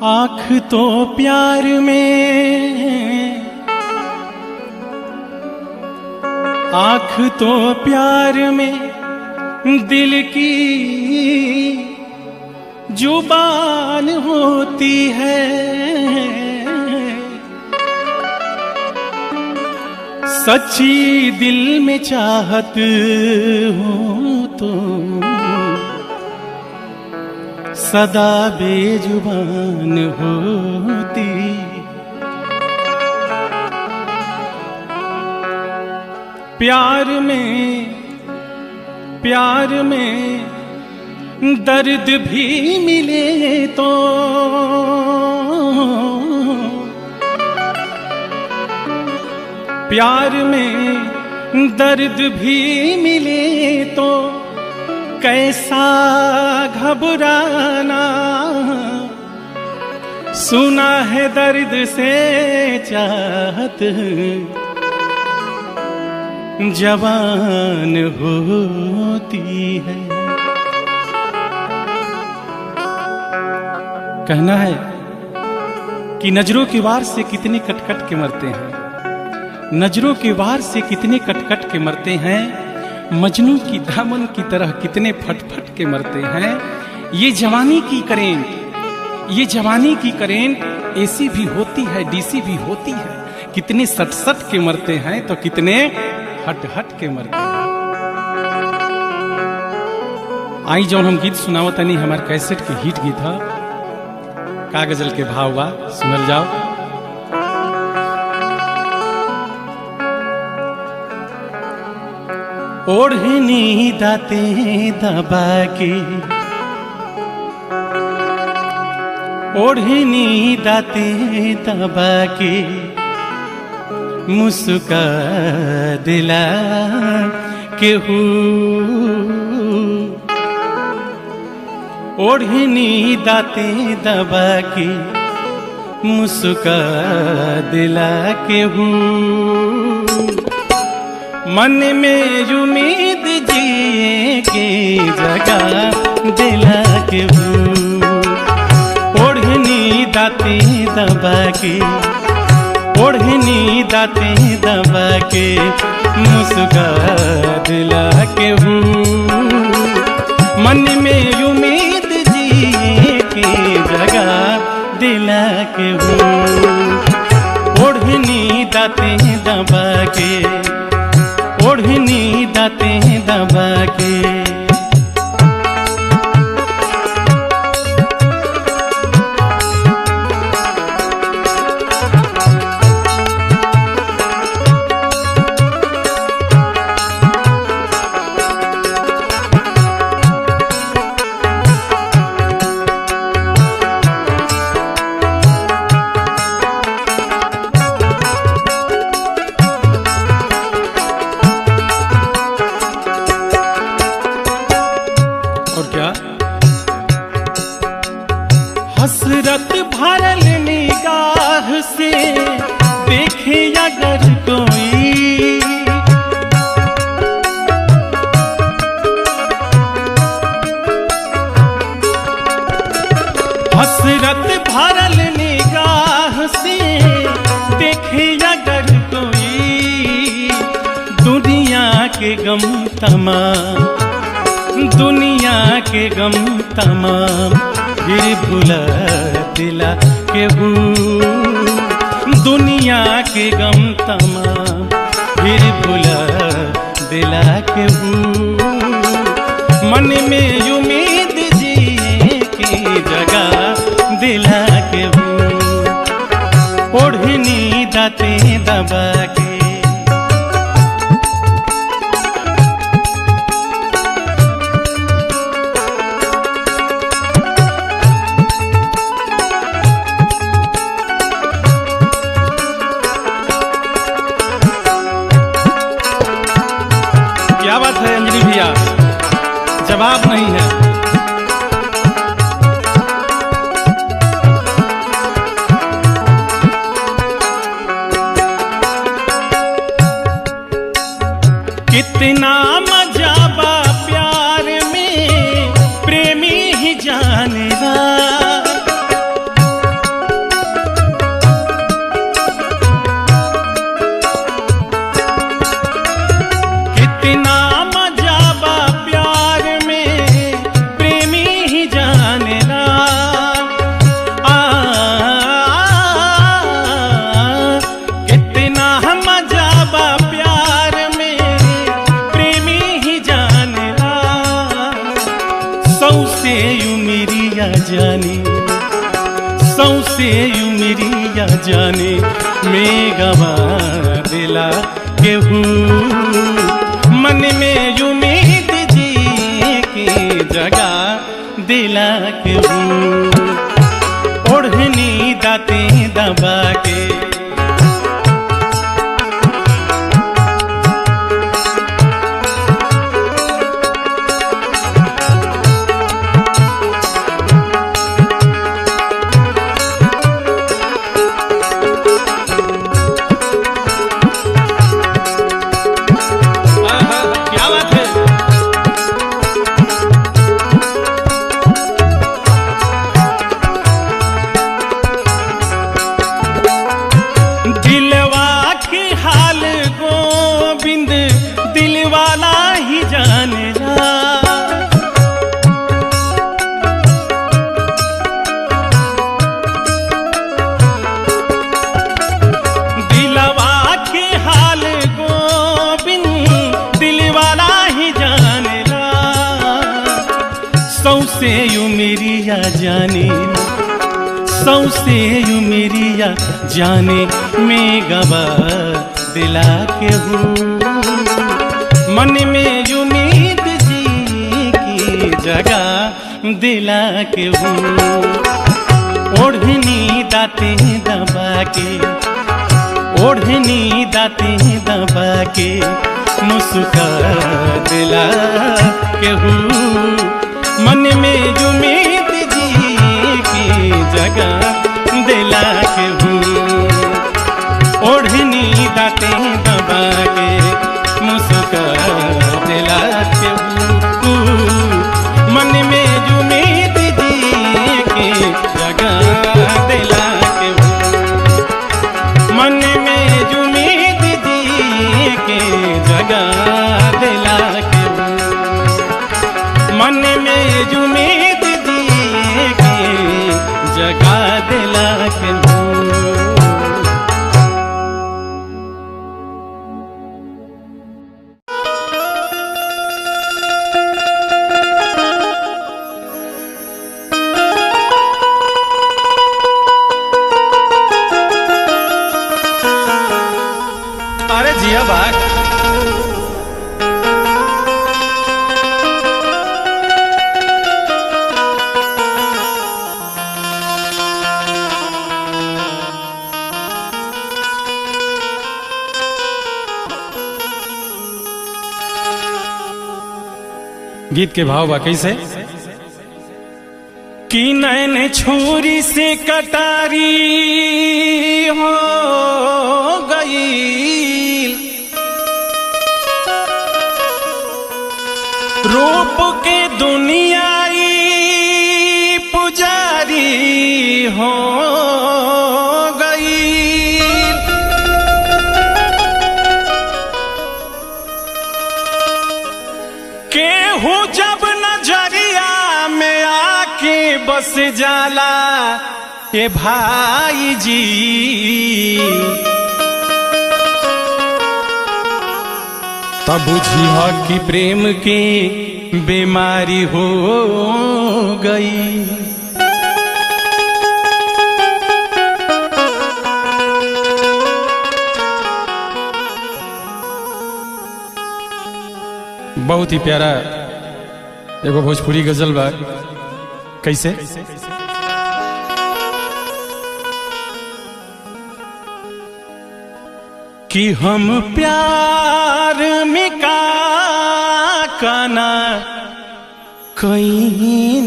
आँख तो प्यार में, आँख तो प्यार में, दिल की जुबान होती है। सच्ची दिल में चाहत हो तो सदा बेजुबान होती। प्यार में दर्द भी मिले तो प्यार में दर्द भी मिले तो कैसा घबराना। सुना है दर्द से चाहत जवान होती है। कहना है कि नजरों के वार से कितने कट-कट के मरते हैं, नजरों के वार से कितने कट-कट के मरते हैं, मजनू की दामन की तरह कितने फट-फट के मरते हैं। ये जवानी की करेंट, ये जवानी की करेंट एसी भी होती है, डीसी भी होती है। कितने सट-सट के मरते हैं तो कितने हट-हट के मरते हैं। आई जब हम गीत सुनावतनी हमारे कैसेट के हिट गीत है, का गजल के भाव बा, सुनल जाओ। ओढ़नी दाते दबा के, ओढ़नी दाते दबा के, मुस्का दिला के हूँ। ओढ़नी दाते दबा के, मुस्का दिला के हूँ। मन में उम्मीद जिए के जगह दिला के हूँ। ओढ़नी दाते दबा के, ओढ़नी दाते दबा के, मुस्का दिला के हूँ। मन में उम्मीद जिए के जगह दिला के हूँ। ओढ़नी दाते दबा के, ओढ़नी दाते दबा के। हसरत भरल निगाह से देखे अगर कोई, हसरत भरल निगाह से देखे अगर कोई, दुनिया के गम तमाम, दुनिया के गम तमाम फिर भुला दिला के हूँ। दुनिया के गम तमाम फिर भुला दिला के हूँ। मन में उम्मीद जिए की जगह दिला के हूँ। ओढ़नी दाते दबा के, क्या बात है अंजलि भैया, जवाब नहीं है। कितना मजा बा प्यार में, प्रेमी ही जानेगा। उमिरिया जाने, सौसे उमिरिया जाने में गवा दिला केहू, मन में उम्मीद जी की जगा दिला केहू, ओढ़नी दाते दबा के सौसे उमिरिया जाने, सौसे उमिरिया जाने में गवा दिला केहू, मन में उम्मीद जी की जगा दिला केहू, ओढ़नी दाते दबा के, ओढ़नी दाते दबा के मुस्का दिला केहू, मन में उम्मीद जी की जगह दिला केहू, ओढ़नी दाते दबा के मुस्का दिला केहू, मन में उम्मीद जी की जगह दिला केहू, मन में उम्मीद जी की जगह दिला केहू, मन में उम्मीद दिए के जगा दिला केहू। अरे जिया बात गीत के भाव वाकई से कि नैन छुरी से कटारी हो गई, रूप के दुनियाई पुजारी हो गई, केहू जब नजरिया में आके बस जाला ए भाई जी, तब बुझिया कि प्रेम की बीमारी हो गई। बहुत ही प्यारा एगो भोजपुरी गजल बा, कैसे कि हम प्यार में का काना कहीं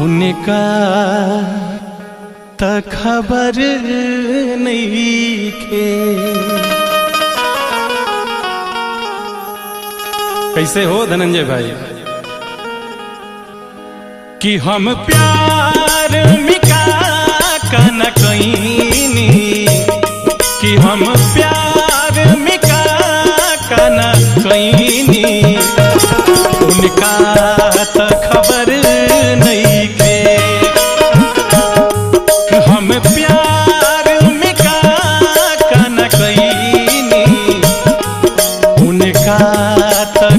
उनका त खबर नहीं के। कैसे हो धनंजय भाई कि हम प्यार में का न कहीं, कि हम प्यार में का न कहीं उनका त खबर नहीं के। हम प्यार में का न कहीं उनका त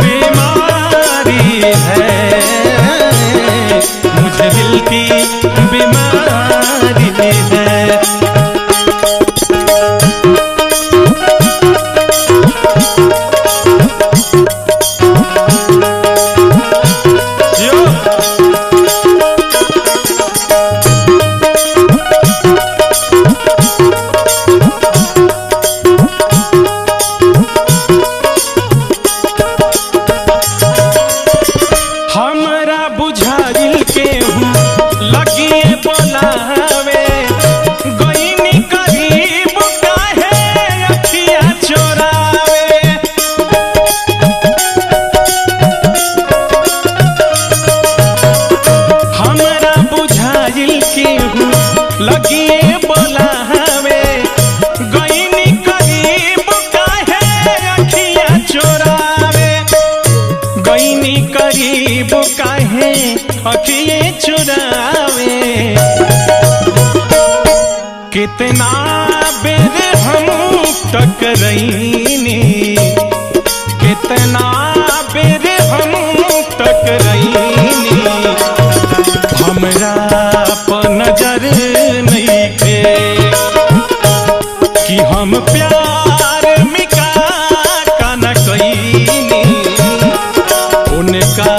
बीमारी है, मुझे दिल की बीमारी है। लगिए बोलावे गईनी करीब काहे अखिया चोरावे, गईनी करीब काहे अखिए चोरावे। कितना बेर हम टकराईनी, कितना बेर हम टकराईनी, हमरा पर नजर नहीं थे कि हम प्यार मिका का न कईनी, उनका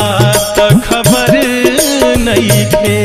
तो खबर नहीं थे।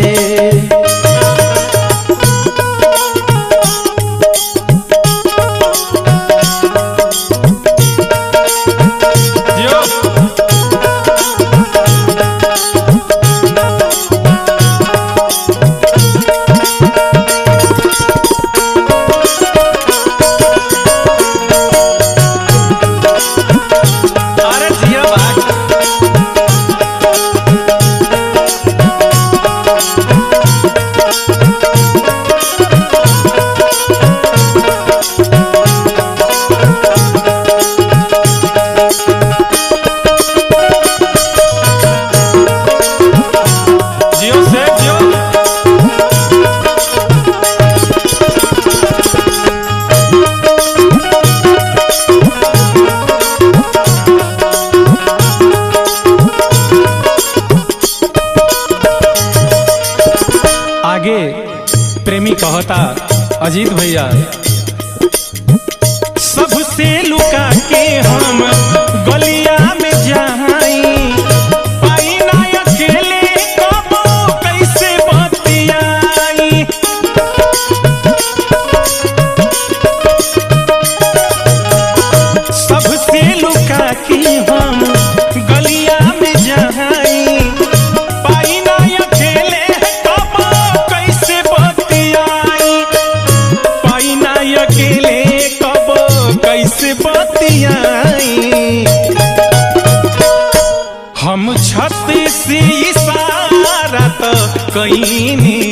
आगे प्रेमी कहता अजीत भैया, सबसे लुका के हम गलिया में जाई, पाई ना अकेले कबो कैसे बतियाई। सबसे लुका के हम गलिया में जाई, पाई ना अकेले कबो कैसे बतियाई, पाई ना अकेले कबो कैसे बतियाई। हम छत से इशारा तो कईनी,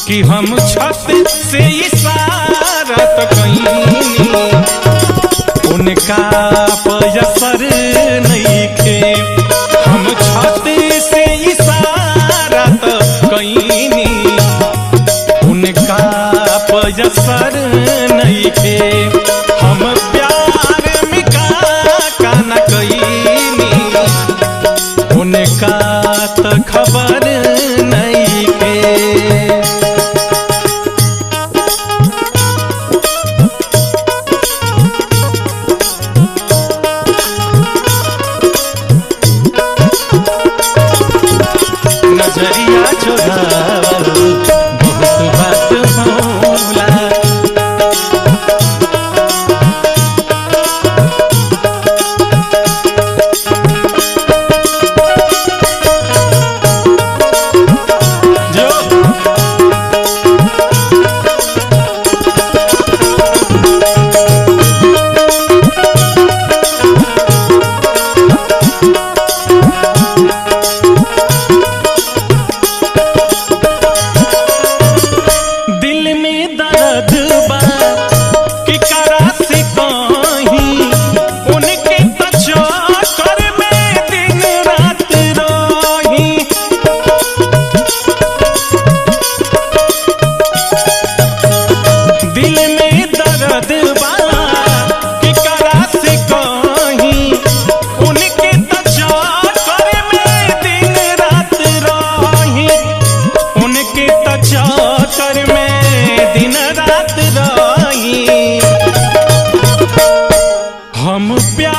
कि हम छत से इशारा तो कईनी, उनका असर नहीं थे। हम छत से इशारा तो कईनी, उनका असर नहीं थे। हम प्यार मिका का न कईनी, उनका तो खबर नहीं थे। नजरिया चुरावल बहुत बात भोला,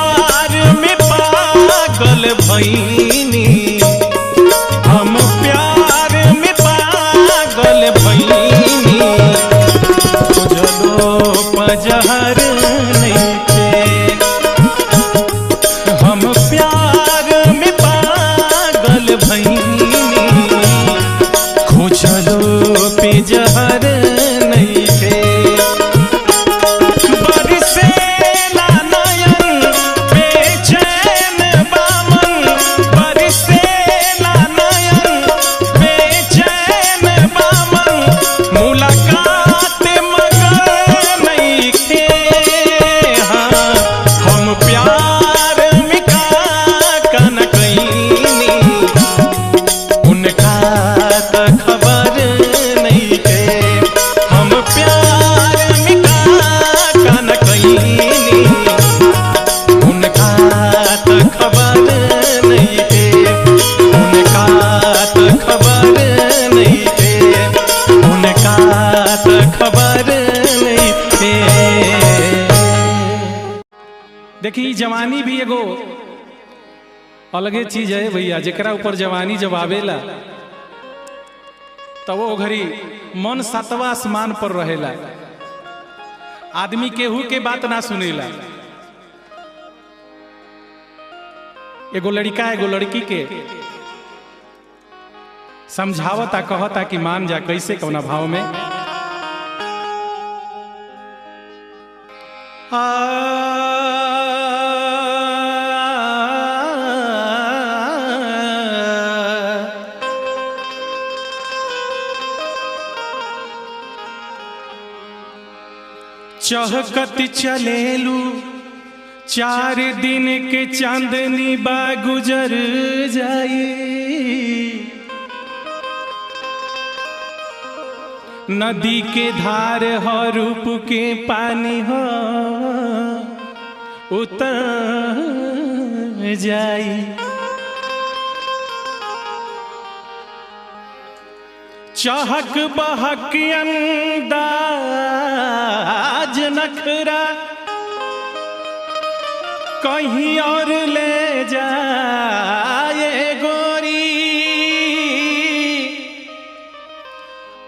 प्यार में पागल भईनी, हम प्यार में पागल भईनी, खोजलो पजहर नइखे। हम प्यार में पागल भईनी, खोजलो पे जहर नइखे। बरसेला नयन बेचैन बामन, बरसेला नयन बेचैन बामन, मुलाकात मगर नइखे। हाँ, हम प्यार में का न कईनी, उनका त खबर नइखे। हम प्यार में का न कईनी, उनका त खबर नइखे, उनका त खबर नइखे, उनका त खबर नइखे। देखी जवानी भी एगो अलगे चीज है भैया, जेकरा ऊपर जवानी जब आवेला तब वो घड़ी मन सातवां आसमान पर रहेला, आदमी केहू के बात ना सुनेला। एगो लड़का एगो लड़की के समझावता कहता कि मान जा, कैसे कौना भाव में चहकत चलेलू 4 दिन के चांदनी बा गुजर जाई, नदी के धार हो रूप के पानी हो उतर जाई। चहक बहक अंदाज नखरा कहीं और ले जाए गोरी,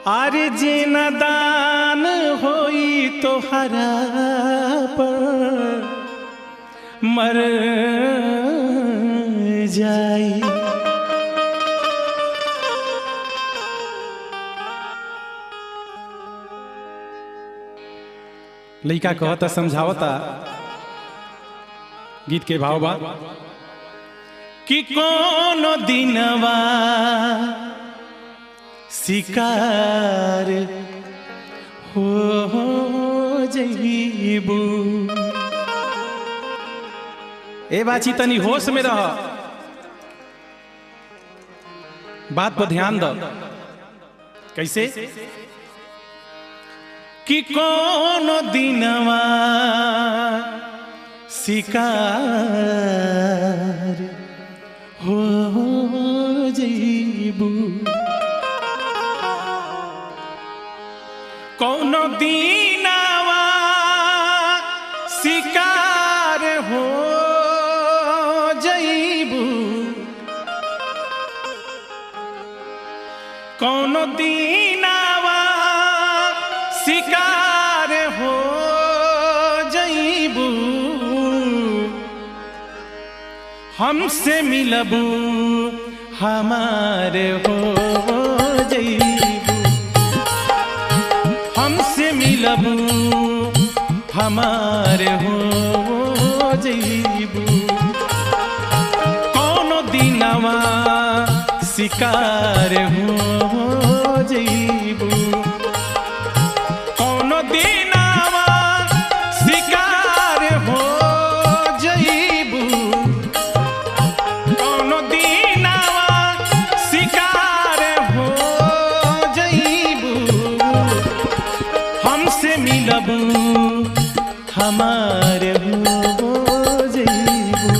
आरे जीना दान होई तो हरा पर मर जाई। लइका कहता समझावता, गीत के भाव बा कि कोनो दिनवा शिकार हो जइबू। ए बाची तनी होश में रह, बात पर ध्यान दो। कैसे कि कोनो दिनवा शिकार हो जइबू, कोनो दिनवा शिकार हो जइबू, कोनो दिनवा शिकार हो जइबू, हमसे मिलबू हमारे हो जइबू, हमसे मिलबू हमारे हो जइबू, कोनो दिनवा शिकार हो जइबू, कोनो दिनवा शिकार हो जइबू, कोनो दिनवा शिकार हो जइबू, हमसे मिलबू हमारे हो जइबू,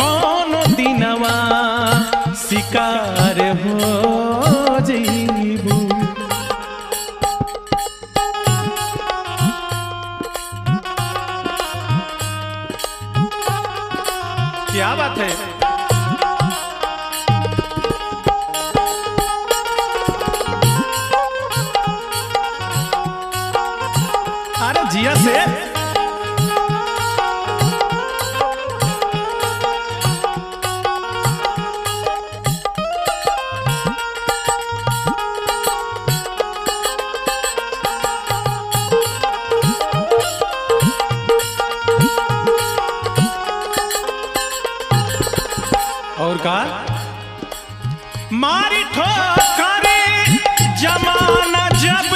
कोनो दिनवा शिकार हो जइबू। क्या बात है। अरे जिया से और का मारी ठोकरे जमाना जब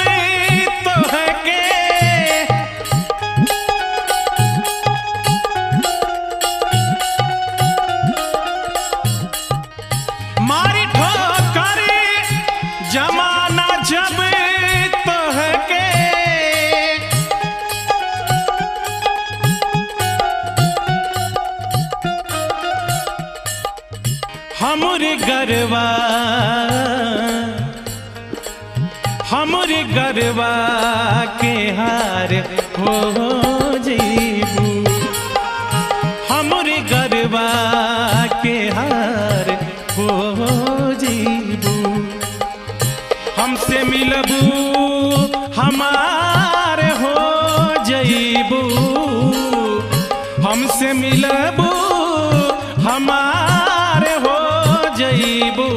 तो है के मारी ठोकरे जमाना जब तो है के हमरे गरबा के हार हो जीबू हमरे गरबा के हार हो जीबू हमसे मिलबू हमार हो जईबू हमसे मिलबू हमार हो जईबू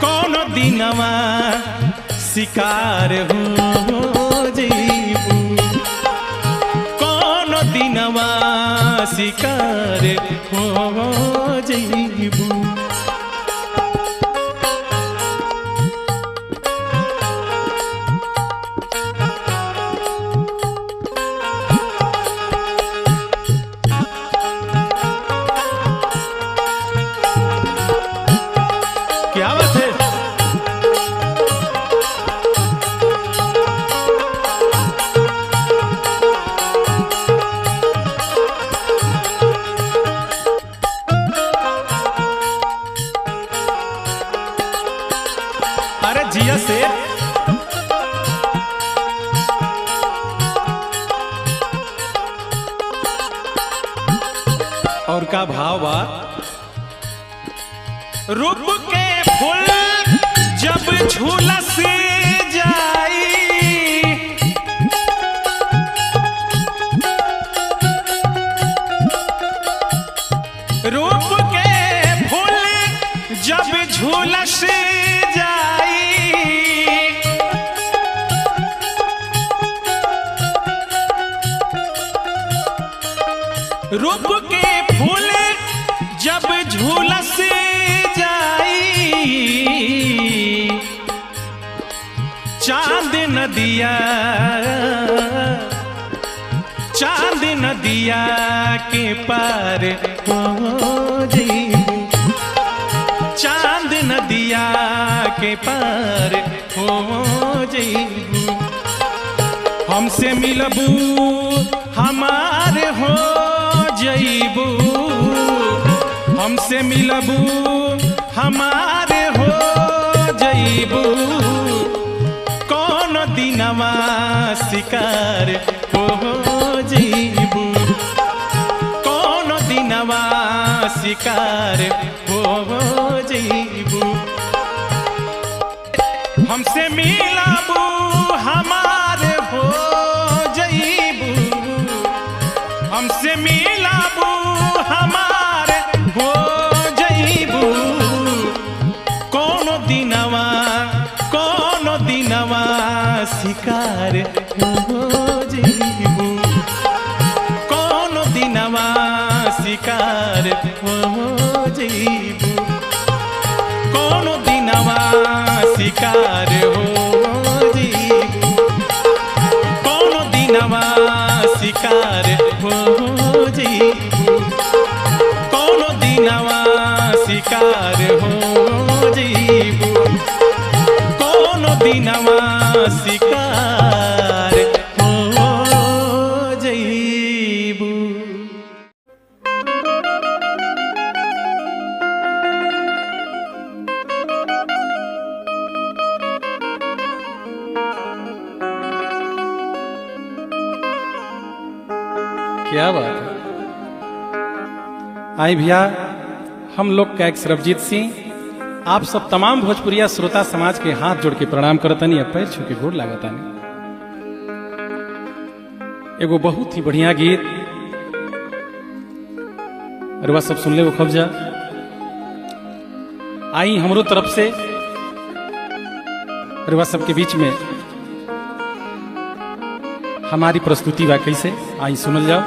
कौन दिनवा शिकार हो जईबू कौन दिनवा शिकार हो जईबू क्या बात है। अरे जिया से और का भाव बा रूप के फूल जब झूलस जाई रूप के फूल जब झूलस जाई रूप के फूल जब झूलस चांद नदिया के पार हो जईबू चांद नदिया के पार हो जईबू हमसे मिलबू हमार हो जईबू हमसे मिलबू हमार हो जईबू कौन दिनवा शिकार हो जईबू कौन दिनवा शिकार हो जईबू हमसे मिलबू हमार हो जईबू हमसे मिलबू हमार हो जईबू कौन दिनवा शिकार हो जईबू कौन दिनवा शिकार हो जईबू कौन दिनवा शिकार हो जईबू कौन दिनवा शिकार हो जईबू कौन दिनवा शिकार हो जईबू कौन दिनवा शिकार हो जईबू। क्या बात है। आए भैया, हम लोग का एक सरबजीत सिंह आप सब तमाम भोजपुरिया श्रोता समाज के हाथ जोड़ के प्रणाम करतनी, अब पैर छू के गोड़ लागतानी। एगो बहुत ही बढ़िया गीत अरे सब सुन ले वो खबजा आई हमरो तरफ से अरे सबके बीच में हमारी प्रस्तुति बा, कैसे आई सुनल जाओ।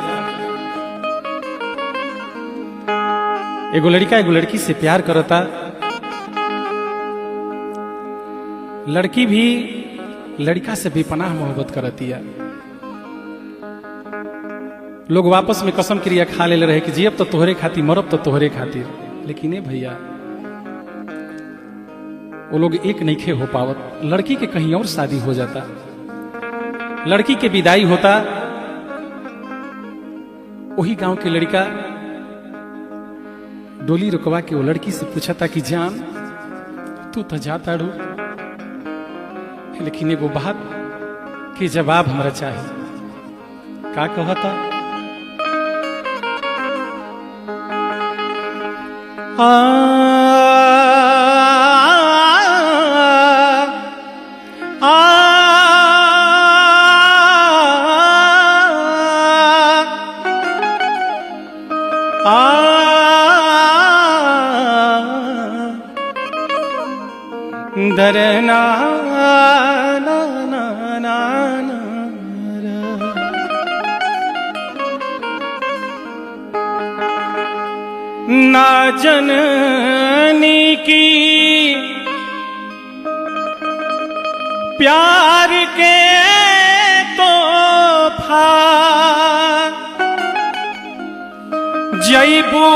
एगो लड़का एगो लड़की से प्यार करता, लड़की भी लड़का से बेपनाह मोहब्बत करती है। लोग वापस में कसम क्रिया खा ले रहे कि जियब तो तोहरे खातिर, मरब तो तोहरे खातिर, लेकिन ए भैया वो लोग एक नहीं हो पावत। लड़की के कहीं और शादी हो जाता, लड़की के विदाई होता, वही गांव के लड़का डोली रुकवा के वो लड़की से पूछा था कि जान तू तो जाता रू, लेकिन एगो बात के जवाब हमरा चाहिए। का कहता? दरना ना ना ना ना जननी की प्यार के तोहफा जैबू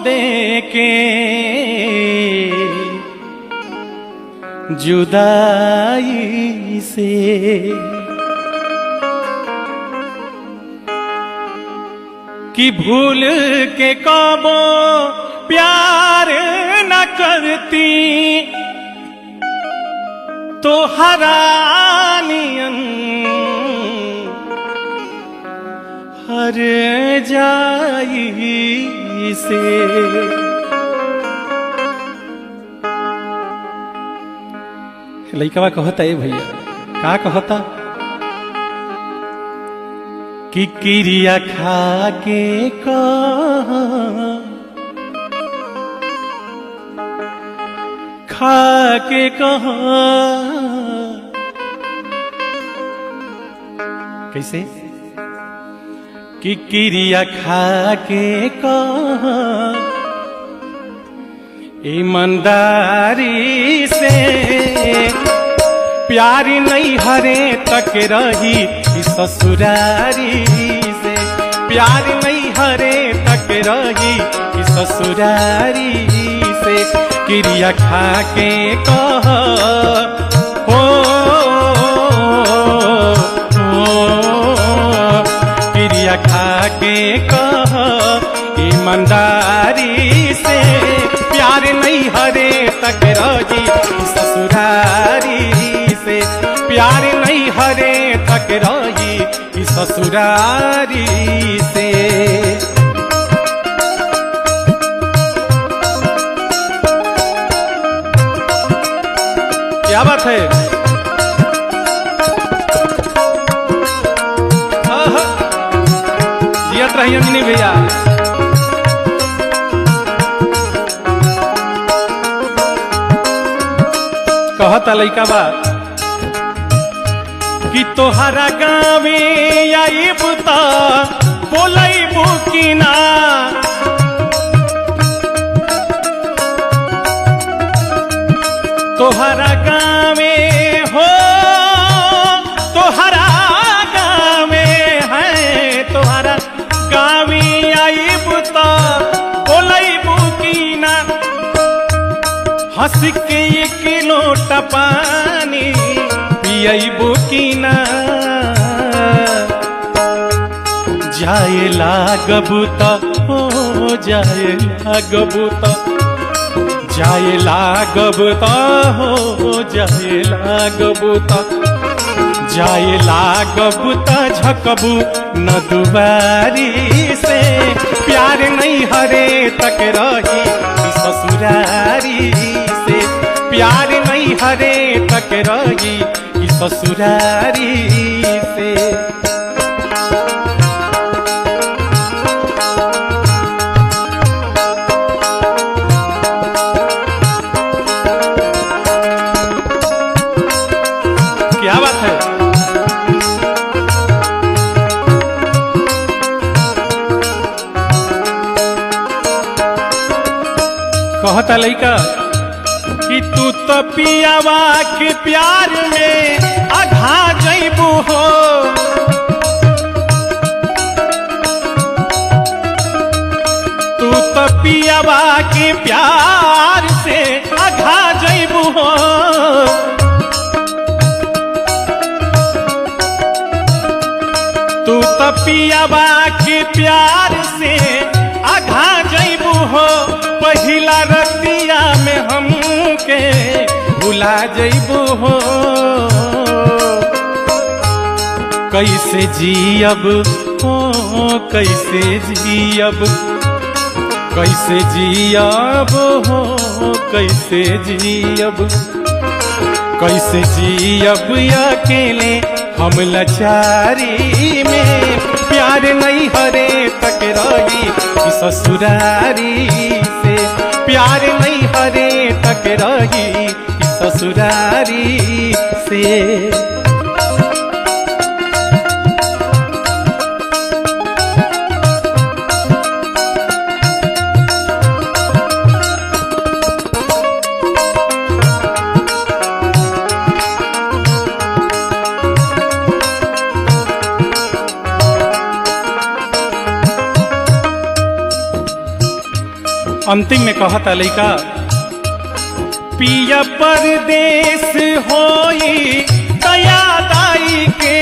देके जुदाई से। कि भूल के कबो प्यार न करती तो हरानियन हर जाई से। लइकवा कहता है भैया, का कहता? कि क्रिया खा के कहा कैसे? कि क्रिया खा के कहा ईमानदारी से प्यारी नहीं हरे तक रही ससुरारी से, प्यार नहीं हरे तक रही ससुरारी से। क्रिया खा के कह हो क्रिया खा के कह ईमानदारी से प्यार नहीं हरे तक रही ससुरारी से, प्यार नहीं हरे तक रही ससुरारी से। क्या बात है? जियत रही अंजनी भैया। कहता लइका बा कि तोहरा गाँवे आइब त बोलैबू कि ना, तोहरा गाँवे हो तोहरा गाँवे है, तोहरा गाँवे आइब त बोलैबू कि ना। हंस के एक लोटा पानी पियबू कि ना, जाए लागबू त हो जाए लागबू त, जाए लागबू त हो जाए लागबू त, जाए लागबू त झकबू न दुबारी से। प्यार नहीं हरे तक रही ससुरारी से, प्यार नहीं हरे तक रही ससुरारी से। क्या बात है। कहता लइका कि तू तो पियावा के प्यार में आघा जइबू हो, तू तो पियावा के प्यार से आघा जइबू हो, तू तो पियावा के प्यार से आघा जइबू हो, पहिला रतिया में हमके भुला जइबू हो। कैसे जियब हो, कैसे जियब, कैसे जियब हो, कैसे जियब, कैसे जियब अकेले हम लाचारी में, प्यार नहीं हरे तक रही ससुरारी से, प्यार नहीं हरे तक रही ससुरारी से। अंतिम में कहता लइका पिया परदेश होई दया दाई के,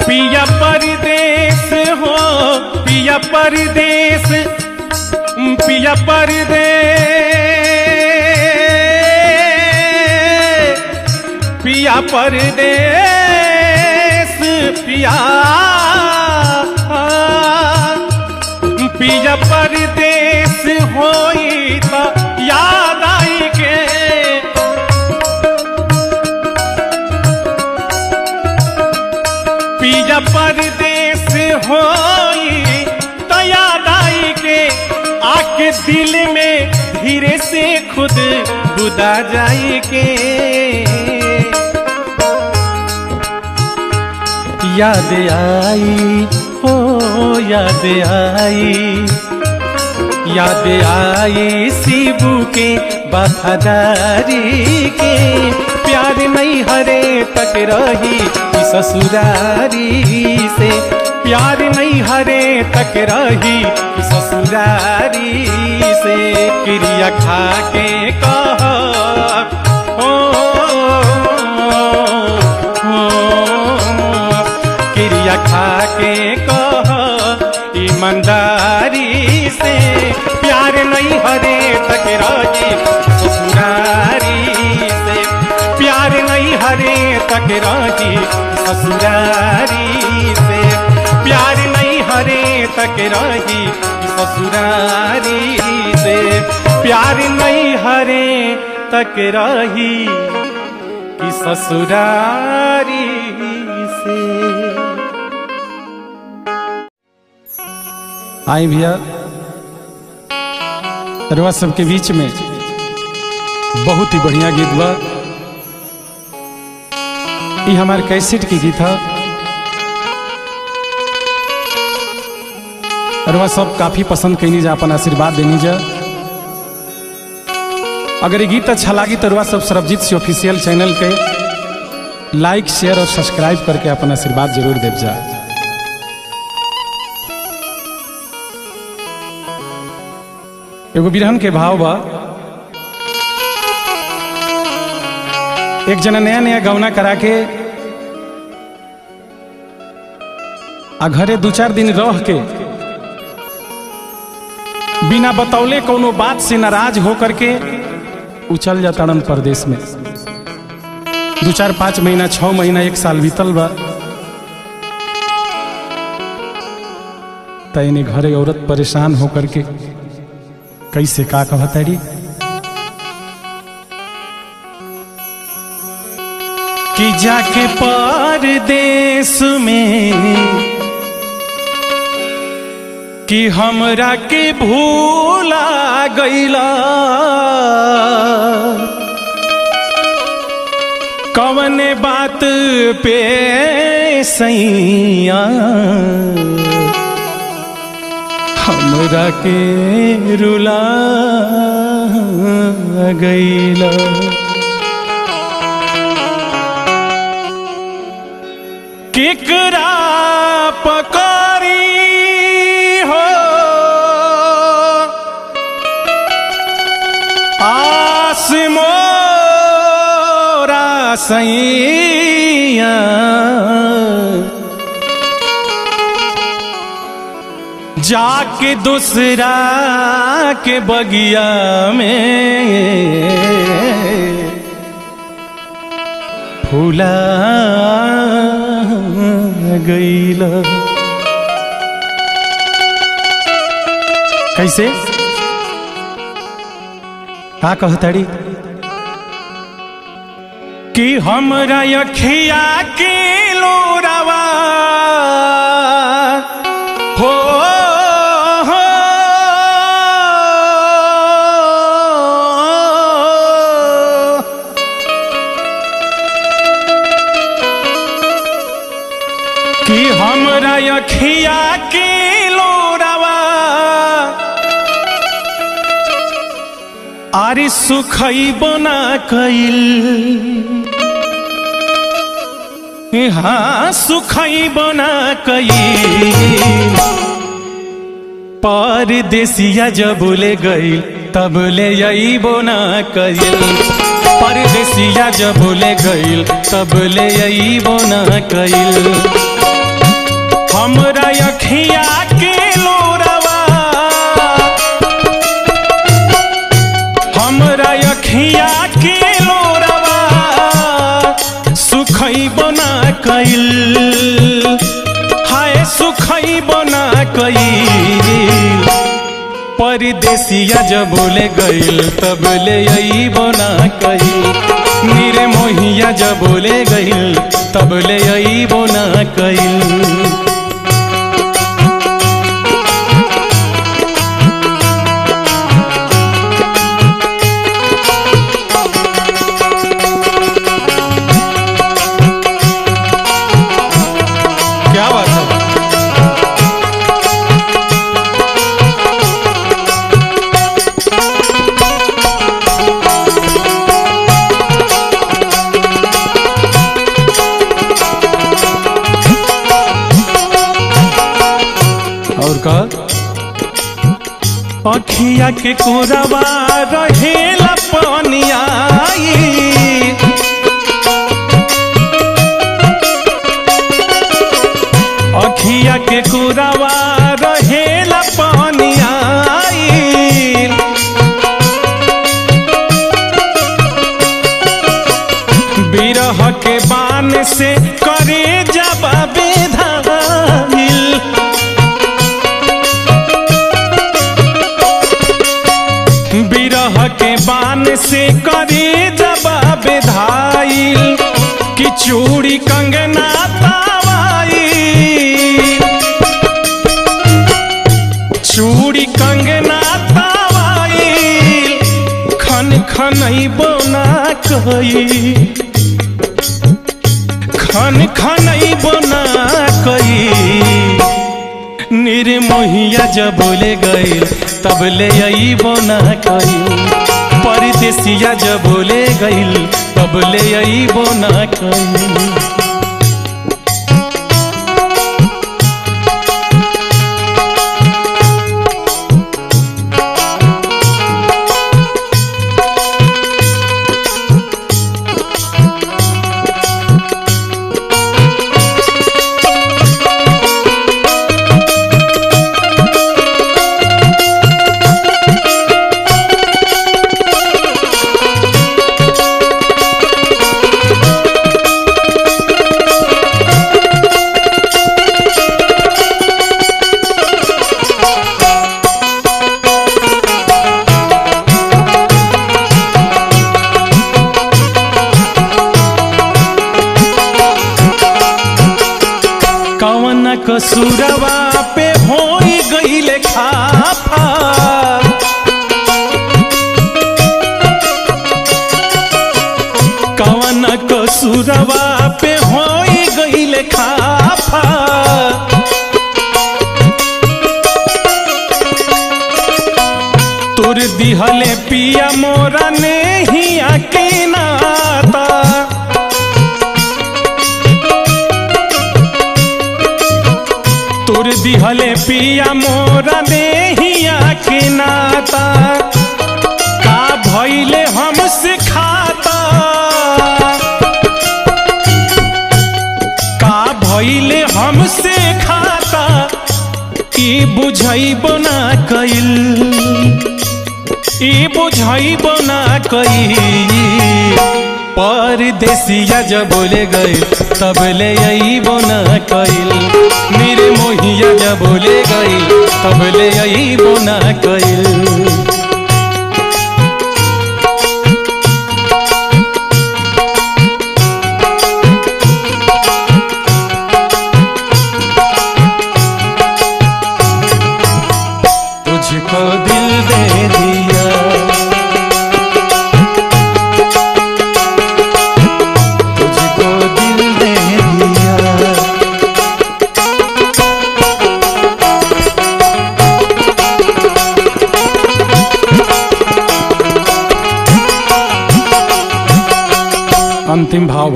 पिया परदेश हो, पिया परदेश, पिया परदेश, पिया परदेश, पिया पिया परदेश होई तो याद आई के, पिया परदेश होई तो याद आई के, आके दिल में धीरे से खुद बुदा जाई के। याद आई हो, याद आई, याद आई शिबू के वफादारी के, प्यार नहीं हरे तक रही ससुरारी से, प्यार नहीं हरे तक रही ससुरारी से। क्रिया खा के कह क्रिया खा के कह ईमानदारी से, प्यार नहीं हरे तक रही ससुरारी से, प्यार नहीं हरे तक रही ससुरारी से, प्यार नहीं हरे तक रही ससुरारी से, प्यार नहीं हरे तक रही कि ससुरारी से। आई भैया रवा सबके बीच में बहुत ही बढ़िया गीत बा, ये हमारे कैसेट की गीत है। रवा सब काफी पसंद कैनी जा, अपन आशीर्वाद देनी जा। अगर ये गीत अच्छा लगी तो रवा सब सरबजीत से ऑफिशियल चैनल के लाइक शेयर और सब्सक्राइब करके अपन आशीर्वाद जरूर दे जा। एगो बिरहन के भाव बा, एक जना नया नया गौना करा के आ घरे 2-4 दिन रह के बिना बतौले कोनो बात से नाराज होकर के उछल जाताड़न परदेश में। 2-4-5 महीना 6 महीना 1 साल बीतल बा, तैने घरे औरत परेशान होकर के कैसे का कहताड़ी कि जाके परदेश में कि हमरा के भूला गईला कवने बात पे सैया हमरा के रुला गईला। केकरा पकारी हो आस मोरा सैया जाके दूसरा के बगिया में फूला गईला। कैसे का कहताड़ी कि हमरा अखिया के लोरावा हो कि हमरा अखिया के लोरावा आरे सुखई बना कइल हाँ सुखई बना कइल परदेसिया जब ले गइल तब ले अइबो ना कइल परदेसिया जब ले गइल तब ले अइबो ना कइल। हमरा अखिया के लोरावा हमरा अखिया के लोरावा सुखई बना कइल हाय सुखई बना कइल परदेसिया जब ले गइल तब ले अइबो ना कइल मेरे मोहिया जब ले गइल तब ले अइबो ना कइल। अखिया के कोरवा रहेला पनिया अखिया के कोरवा रहेला पनिया बिरह के बान से करे जवाबे धाइल के बान से करे जवाब धाइल कि चूड़ी कंगना तावाइल चूड़ी कंगना तावाइल खन खनइबो ना कइल खन खनइबो ना कइल निर्मोहिया जब ले गइल तब ले अइबो ना कइल परदेसिया जब ले गइल तब ले अइबो ना कइल। कसूरवा पे होई गईले खाफा। कवन कसूरवा पे होई गईले खाफा। तुर दिहले पिया मोरा ने ही आके नाता। तुर दिहले पिया मोरा ने ही आके नाता। का भइले हमसे खाता। का भइले हमसे खाता। ई बुझाइबो ना कइल। ई बुझाइबो ना कइल। परदेसिया जब बोले गए तब ले आइबो ना कइल। मेरे मोहिया जब बोले गए तब ले आइबो ना कइल। तुझको दिल दे दिया। तुझको दिल दे दिया। अंतिम भाव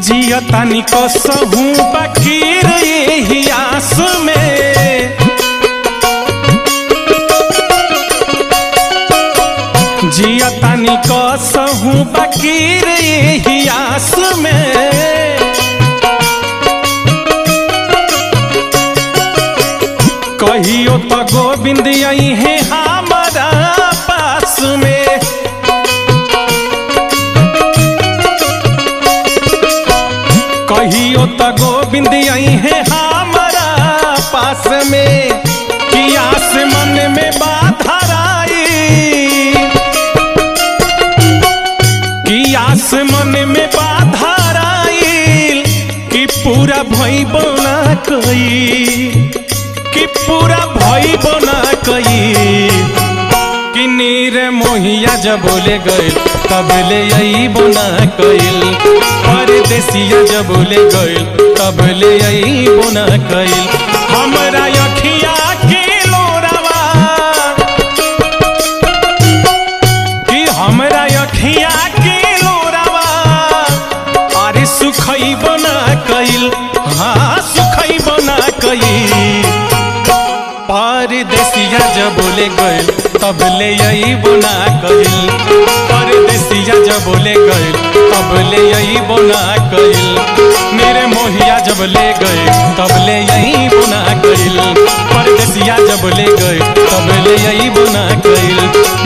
जिया तानी कसहू बाकी रही आस में। जिया तानी कसहू बाकी रही आस में। कहियो तो गोविंद आई है हमारा पास में। कहियो तो गोविंद आई है हमारा पास में। कि आस मन में बाधा आई। कि आस मन में बाधा आई। कि पूरा भइबो ना कई। कि पूरा भइबो ना कई। कि नीर मोहिया जब बोले गए तब ले आइबो ना कइल। परदेसिया जब बोले गए तब ले आइबो ना कइल। हमरा अखिया के लोरावा। कि हमरा अखिया के लोरावा। अरे सुखइबो ना कइल। हाँ सुखइबो ना कइल। परदेसिया जब बोले गए तब ले आइबो ना कइल। परदेसिया जब बोले गए तब ले आइबो ना कइल। मेरे मोहिया जब ले गए तब ले आइबो ना कइल। परदेसिया जब ले गए तब ले आइबो ना कइल।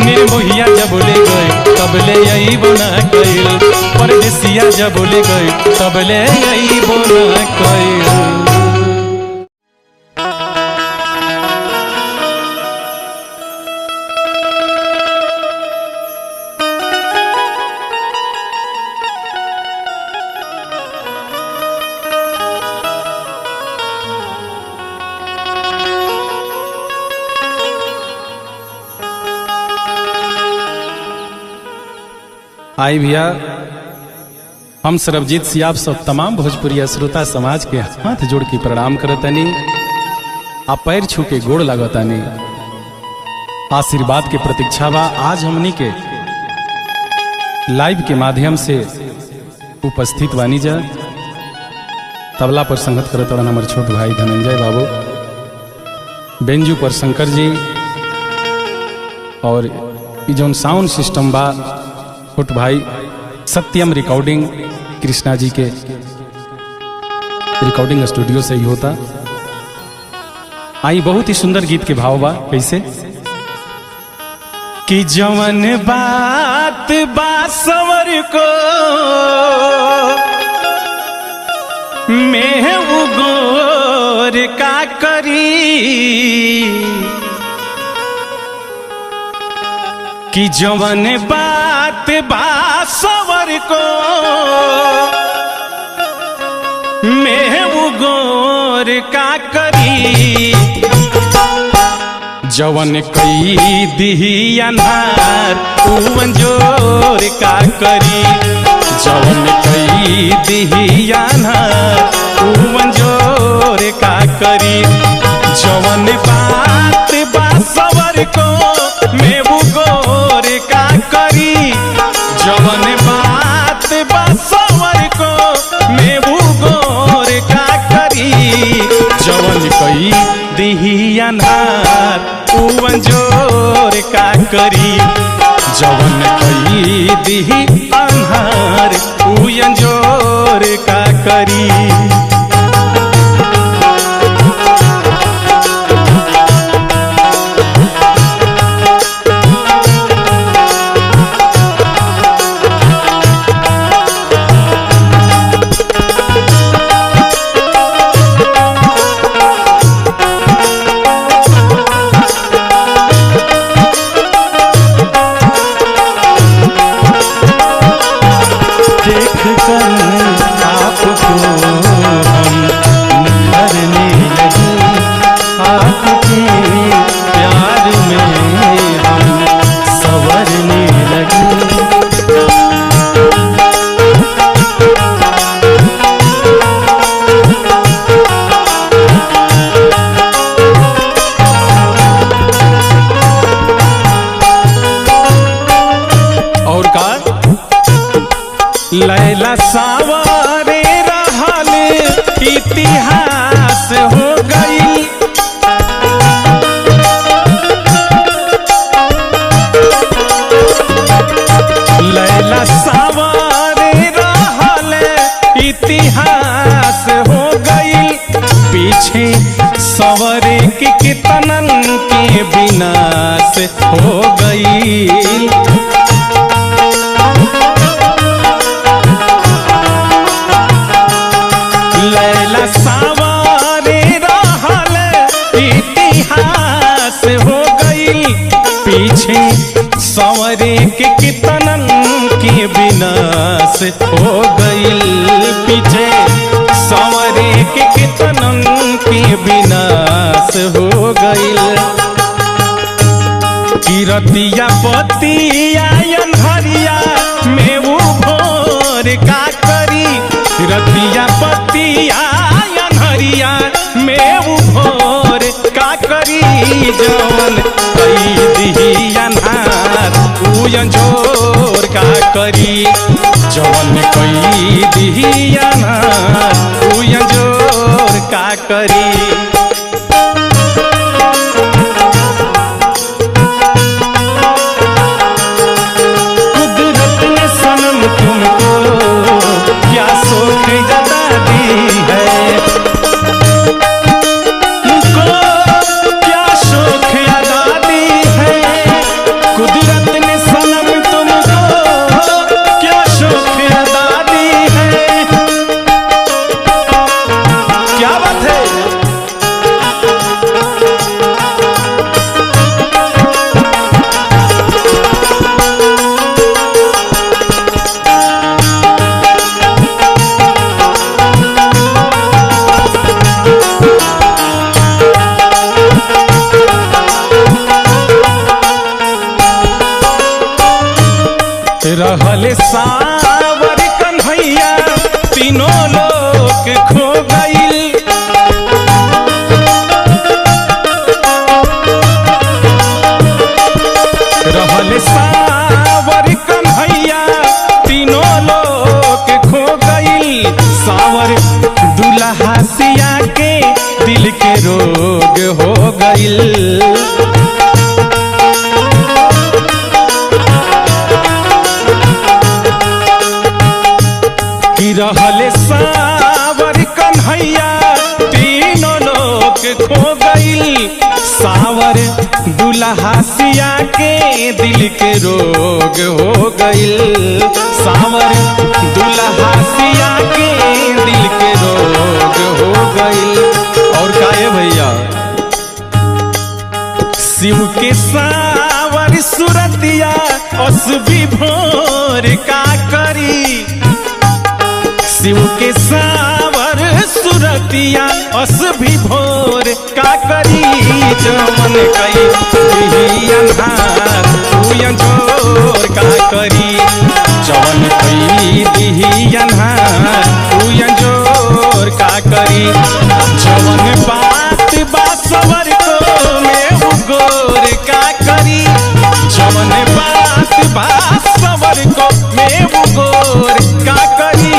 मेरे मोहिया जब ले गए तब ले आइबो ना कइल। परदेसिया जब ले गए तब ले आइबो ना कइल। आई भैया हम सरबजीत सिंह आप सब तमाम भोजपुरिया श्रोता समाज के हाथ जोड़ के प्रणाम करतनी। आप पैर छू के गोड़ लागतानी। आशीर्वाद के प्रतीक्षा बा। आज हमनी के लाइव के माध्यम से उपस्थित बानी जा। तबला पर संगत करत रहन हमारे छोट भाई धनंजय बाबू। बेंजू पर शंकर जी और जौन साउंड सिस्टम बा छोट भाई सत्यम रिकॉर्डिंग कृष्णा जी के रिकॉर्डिंग स्टूडियो से ही होता। आई बहुत ही सुंदर गीत के भाव बा। कैसे कि जवन बात बासवर को मैं उगोर का करी। कि जवन बात बासवर को जोर का करी, जवन कई दिही अन्हार उवन जोर का करी, जवन कई दिही अन्हार उवन जोर का करी, जवन बात बासवर को मेबू गोर का करी, जवन बात बासवर को मेबू गोर का करी, जवन कई दिही अन्हार उवन जोर का करी, जवन कई दिही अन्हार उवन जोर का करी। लैला सावरे रहल इतिहास हो गई, लैला सावरे रहल इतिहास हो गई, पीछे सवरे के कितनन के विनाश हो गई, लैला सावरे रहल इतिहास हो गई, पीछे सवरे के कितनन के विनाश हो गई, पीछे सवरे के कितनन के विनाश हो गई, किरतिया पतिया अन्हरिया में वो भोर का करी, रतिया पतिया अन्हरिया में वो भोर का करी, जवन कई दिही अन्हार उवन जोर का करी, जवन कई दिही अन्हार उवन जोर का करी। रहल सावर कन्हैया तीनों लोग खो गईल, रहल सावर कन्हैया तीनों लोग खो गईल, सावर दुल्हा सिया के दिल के रोग हो गईल, रहल सावर कन्हैया तीनों लोग खो गईल, सावर दुल्हा सिया के दिल के रोग हो गईल, सावर दुल्हा सिया के दिल के रोग हो गईल। और काहे भैया शिव के सावर सुरतिया अस विभोर का करी, शिव के सावर सुरत रतिया अस भी भोर का करी जवन कई दिही अन्हार तू अंजोर का करी जवन कई दिही अन्हार तू अंजोर का करी जवन बात बासवर को में उगोर का करी जवन बात बासवर को में उगोर का करी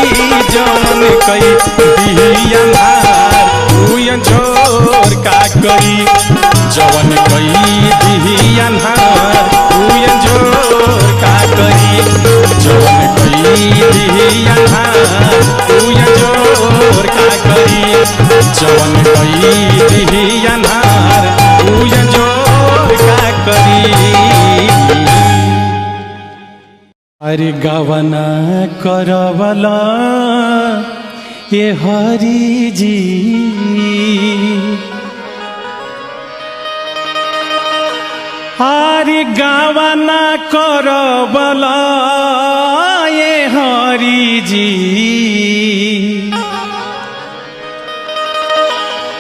जवन कई दिही अन्हार तू अंजोर का करी जवन कई दिही अन्हार तू अंजोर का करी जवन कई दिही अन्हार तू अंजोर का करी जवन कई दिही अन्हार तू अंजोर का करी। अरे गवना करवला ये हरि जी हरि गवना करवला ये हरि जी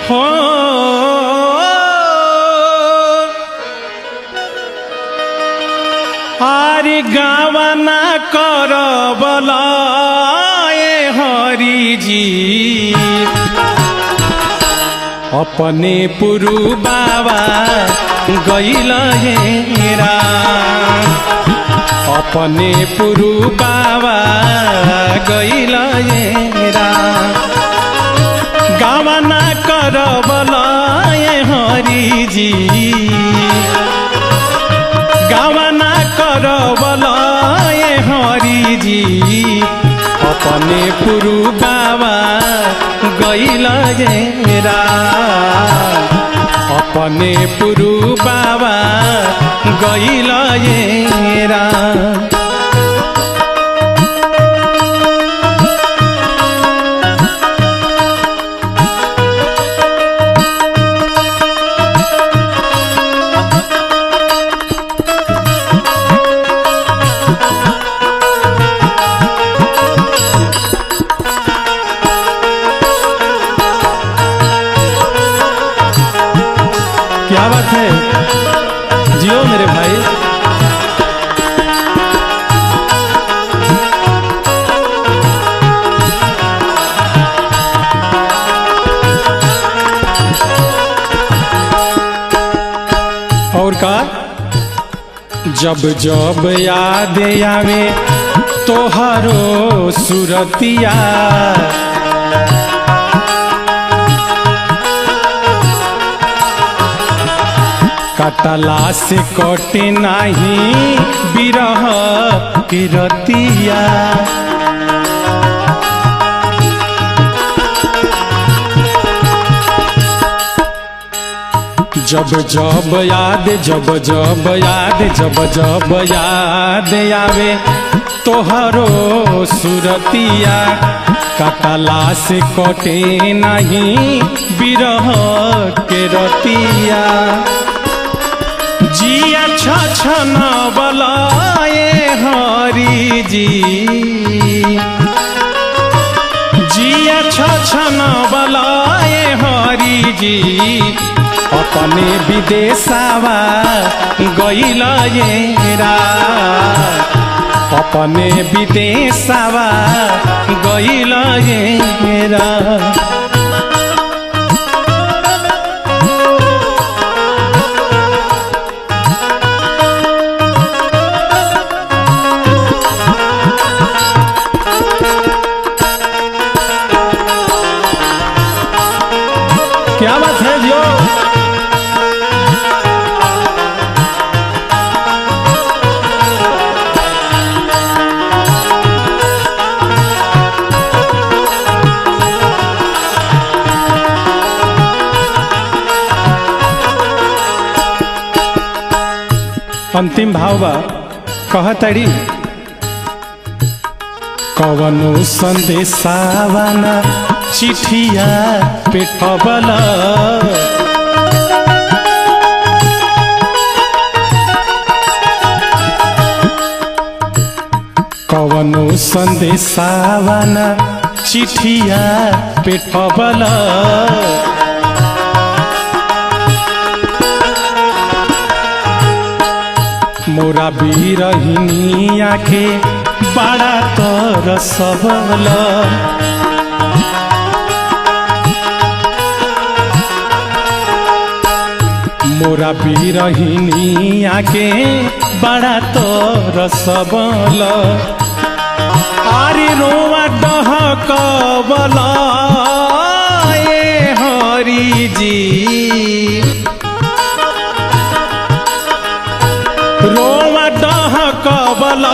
हो हरि गवना करवला ये हरि जी अपने पुरु बाबा गइल हेरा अपने पुरु बाबा गइल हेरा गवना करवला ये हरि जी गवना करवला ये हरि जी अपने पुरु बाबा गइल हेरा अपने पुरु बाबा गइल हेरा। क्या बात है, जियो मेरे भाई। और का जब जब याद आवे तोहरो सुरतिया कटला से कटे नहीं बिरह की रतिया जब जब याद आवे तोहरो सुरतिया कटला से कटे नहीं बिरह के रतिया जिया छछन बलाए हरि जी जिया छछन बलाए हरि जी अपने विदेशवा गइल हेरा अपने विदेशवा गइल हेरा। क्या बात है जियो। अंतिम भाव बा कहतड़ी कवनो संदेशावा ना चिठिया पेठबला कवन कवनो संदेशावाना चिठिया पेठबल मोरा बीरहिनिया के बड़ा तरसबल मोरा बीरहिनिया के बड़ा तरसबल आरे रोवा डहकबल ए हरि जी रोवा डहकबल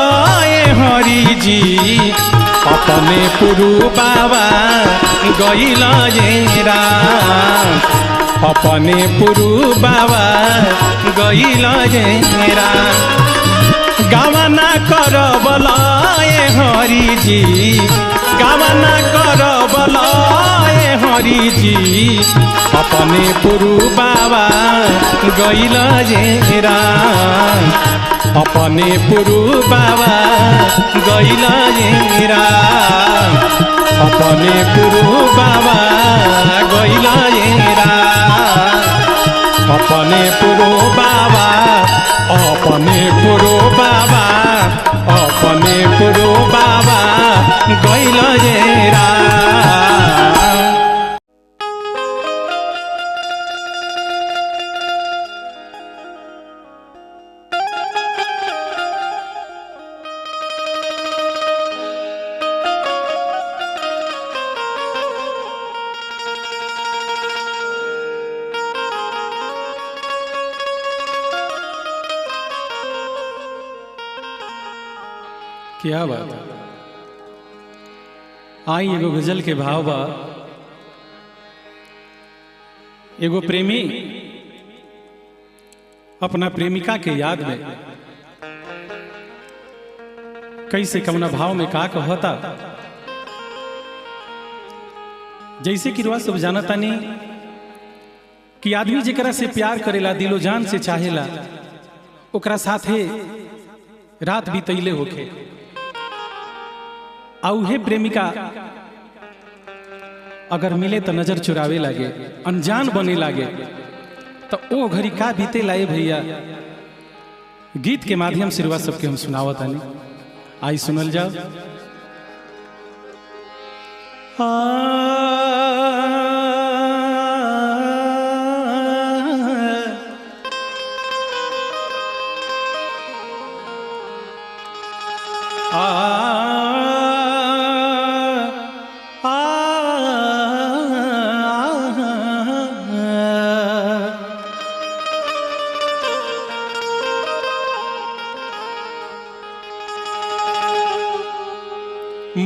ए हरि जी अपने पुरु बाबा गइल ये राम अपने पुरु बाबा गइल ये राम गावना करबल ए हरि जी गावना करबल ए हरि जी अपने पुरु बाबा गइल ये राम अपने पुरु बाबा गइल ये राम अपने पुरु बाबा गइल ये राम अपने पुरु बाबा अपने पुरु बाबा अपने पुरु बाबा गइल ये राम। क्या बात आई एगो गजल के भाव बा। एगो प्रेमी अपना प्रेमिका के याद में कैसे कमना भाव में का कहता। जैसे कि रुआ सब जानता नहीं कि आदमी जेकरा से प्यार करेला दिलो जान से चाहेला ओकरा साथे रात बीतैले होके औहे प्रेमिका अगर मिले तो नजर चुरावे लागे अनजान बने लागे तो ओ घड़ी का बीते लाए भैया गीत के माध्यम से रुआ सबके हम सुनावत आनी। आई सुनल जाओ।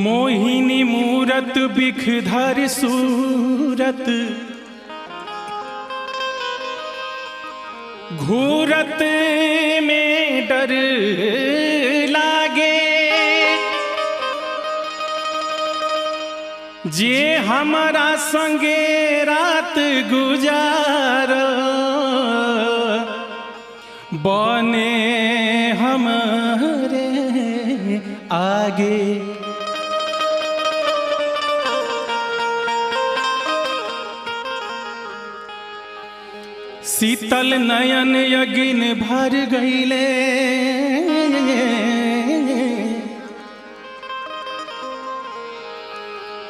मोहिनी मूरत बिखधर सूरत घूरत में डर लागे जे हमारा संगे रात गुजार बने हमारे आगे। शीतल नयन यगिन भर गईले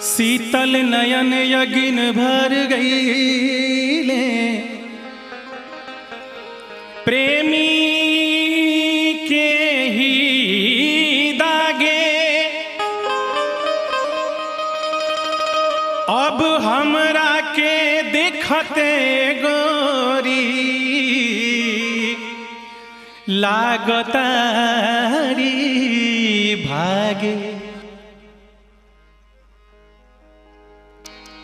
शीतल नयन यगिन भर गईले प्रेमी के ही दागे अब हमरा के देखते लागतारी भागे।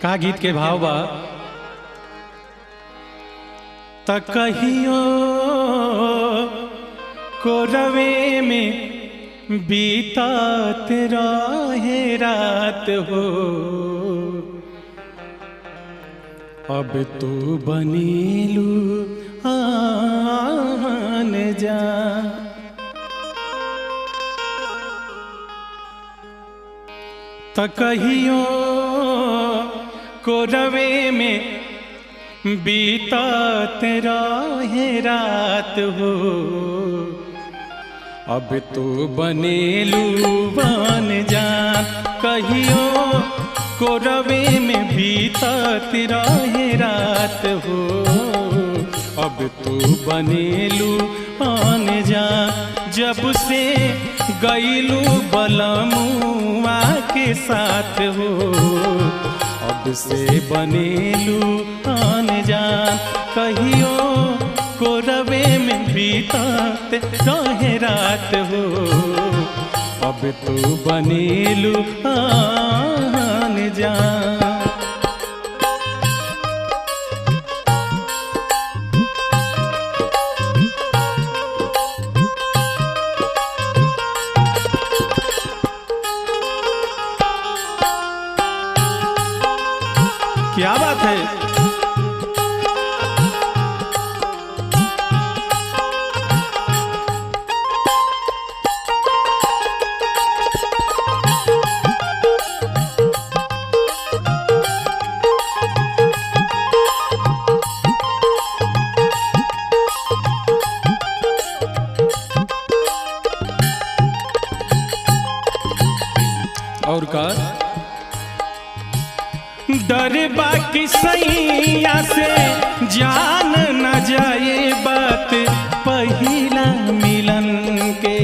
का गीत के भाव बा। त कहियो कोरवे में बीतात रहे रात हो अब तो बनीलू आन जा त कहियो कोरवे में बीतत रहे रात हो। अब तो बनेलू बन जान, कहियो कोरवे में बीतत रहे रात हो। अब तो बनेलू बन जान, जब से गईलू बलमुआ के साथ हो। अब से बनेलू बन जान, कहियो कोरवे में बीतत रहे रात हो। अब तो बनेलू बन जान। क्या बात है। और का डर बाकी सैया से जान न जाए बात पहिला मिलन के।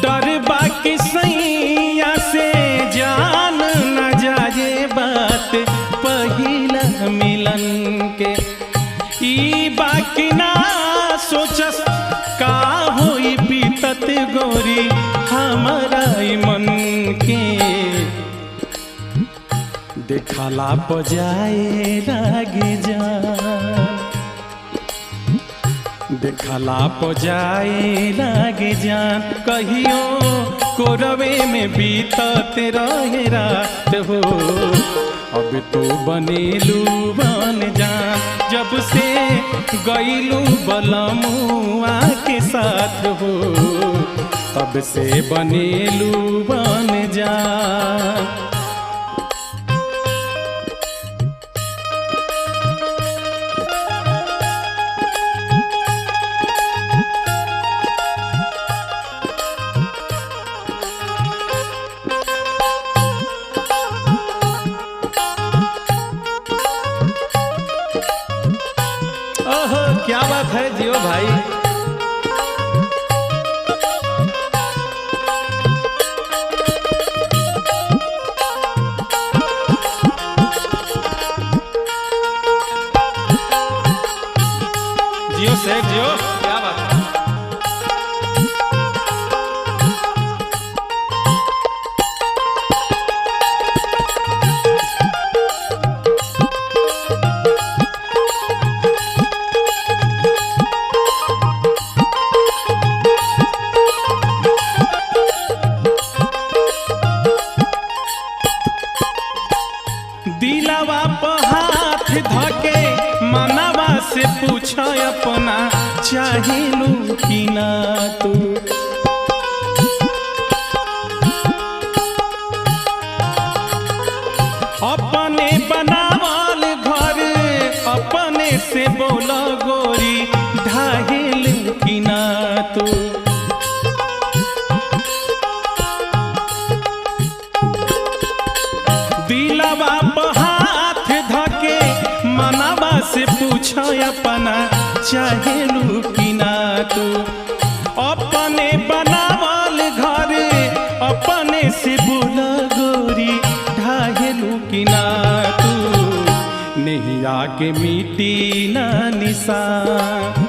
डर बाकी सैया से जान न जाए बात पहिला मिलन के। ई बाकी ना सोचस का होई बीतत गोरी हमारा मन के। देखला पजाए लागे जान, देखला पजाए लागे जान, कहियो कोरवे में बीतत रहे रात हो। अब तो बनेलू बन जान, जब से गईलू बलमुआ के साथ हो। तब से बनेलू बन जान। ओहो क्या बात है जियो भाई। जियो सेठ जियो, क्या बात है। दिलवा पर हाथ धके मनवा से पूछ अपना चाहिलू कि ना तू। अपने बनावल घर अपने से बोल गोरी ढाहिलू कि ना तू। दिलवा पर हाथ धके मनवा से पूछ अपना चाहेलू कि ना तू। अपने बनावल घर अपने से बोल गोरी ढाहेलू कि ना तू। नहीं आके मिटी ना निशान,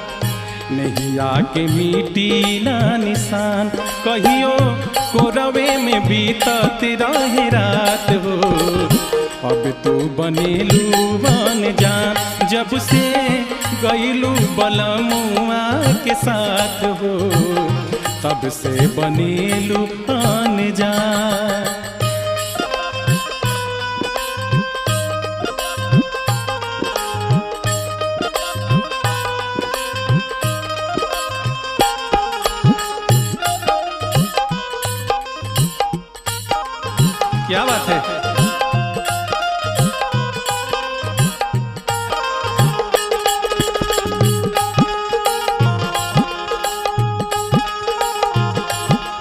नहीं आके मिटी ना निशान, कहियो कोरवे में बीतत रहे रात हो। अब तो बनेलू बन जान, जब से गईलू बलमुआ के साथ हो। तब से बनेलू बन जान। क्या बात है।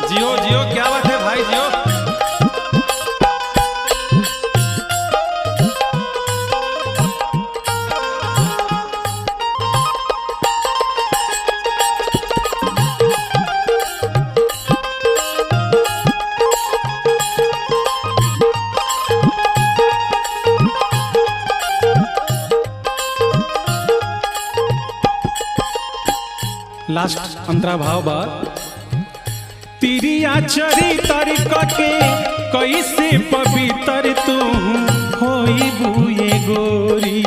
जियो जियो, क्या बात है भाई, जियो। लास्ट अंतरा भाव बात। तिरिया चरितर के कैसे पवित्र तू होई बुए गोरी।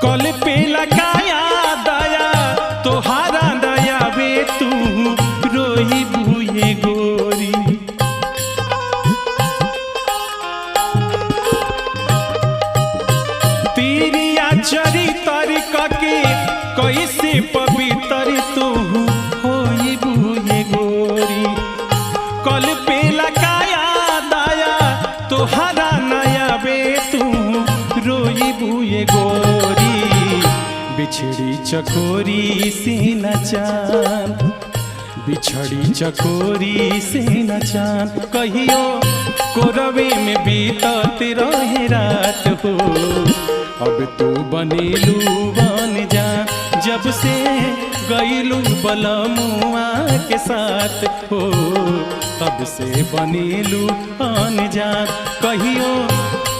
कल पे लगाया दया तोहारा दया वे तू रोई बुए गोरी। तिरिया चरितर के कैसे पवित्र तू होई बुए गोरी। कल पे लगाया दया तोहरा नया बे तू रोई बुए गोरी। बिछड़ी चकोरी से न चान, बिछड़ी चकोरी से न चान। कहियो कोरवे में बीतत रहे रात हो। अब तू बनेलू बन जा जब से गईलू बलमुआ के साथ हो। तब से बनेलू बन जा। कहियो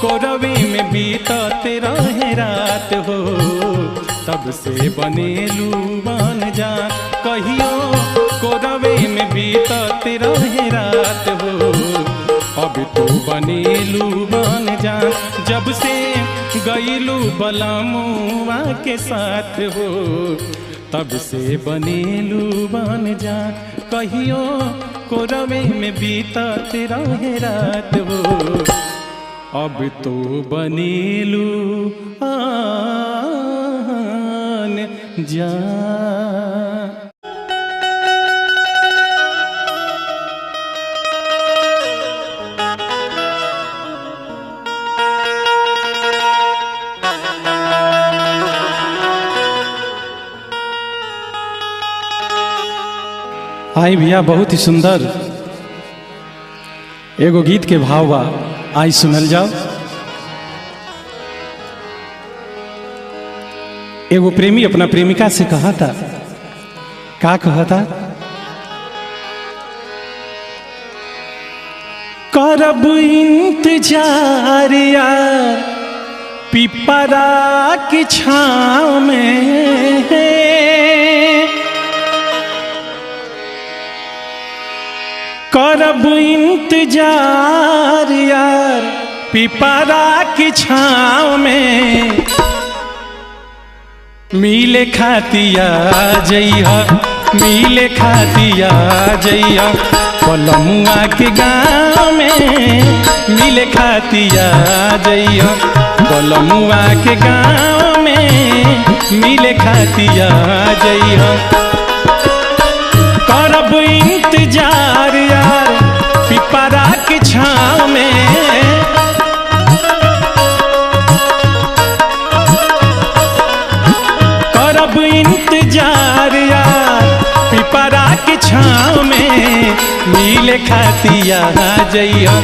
कोरवे में बीतत रहे रात हो। तब से बनेलू बन जा। कहियो कोरवे में बीतत रहे रात हो। अब तू बनेलू बन जा जब से गईलू बलमुआ के साथ हो। तब से बनेलू बन जा। कहियो कोरवे में बीतत रहे रात हो। अब तो बनेलू आन जा। आई भैया बहुत ही सुंदर एगो गीत के भाव बा, आई सुनल जाओ। एगो प्रेमी अपना प्रेमिका से कहा था, का कहा था? करब इंतजार यार पिपरा की छाँव में। करब इंतजार यार पिपरा की छाँव में। मिले खातिया जइहा, मिले खातिया जइहा बलमुआ के गाँव में। मिले खातिया जइहा बलमुआ के गाँव में। मिले खातिया जइहा। करब इंतजार यार पिपरा की छाँव में। करब इंतजार यार पिपरा की छाँव में। मिले खातिया जइहा,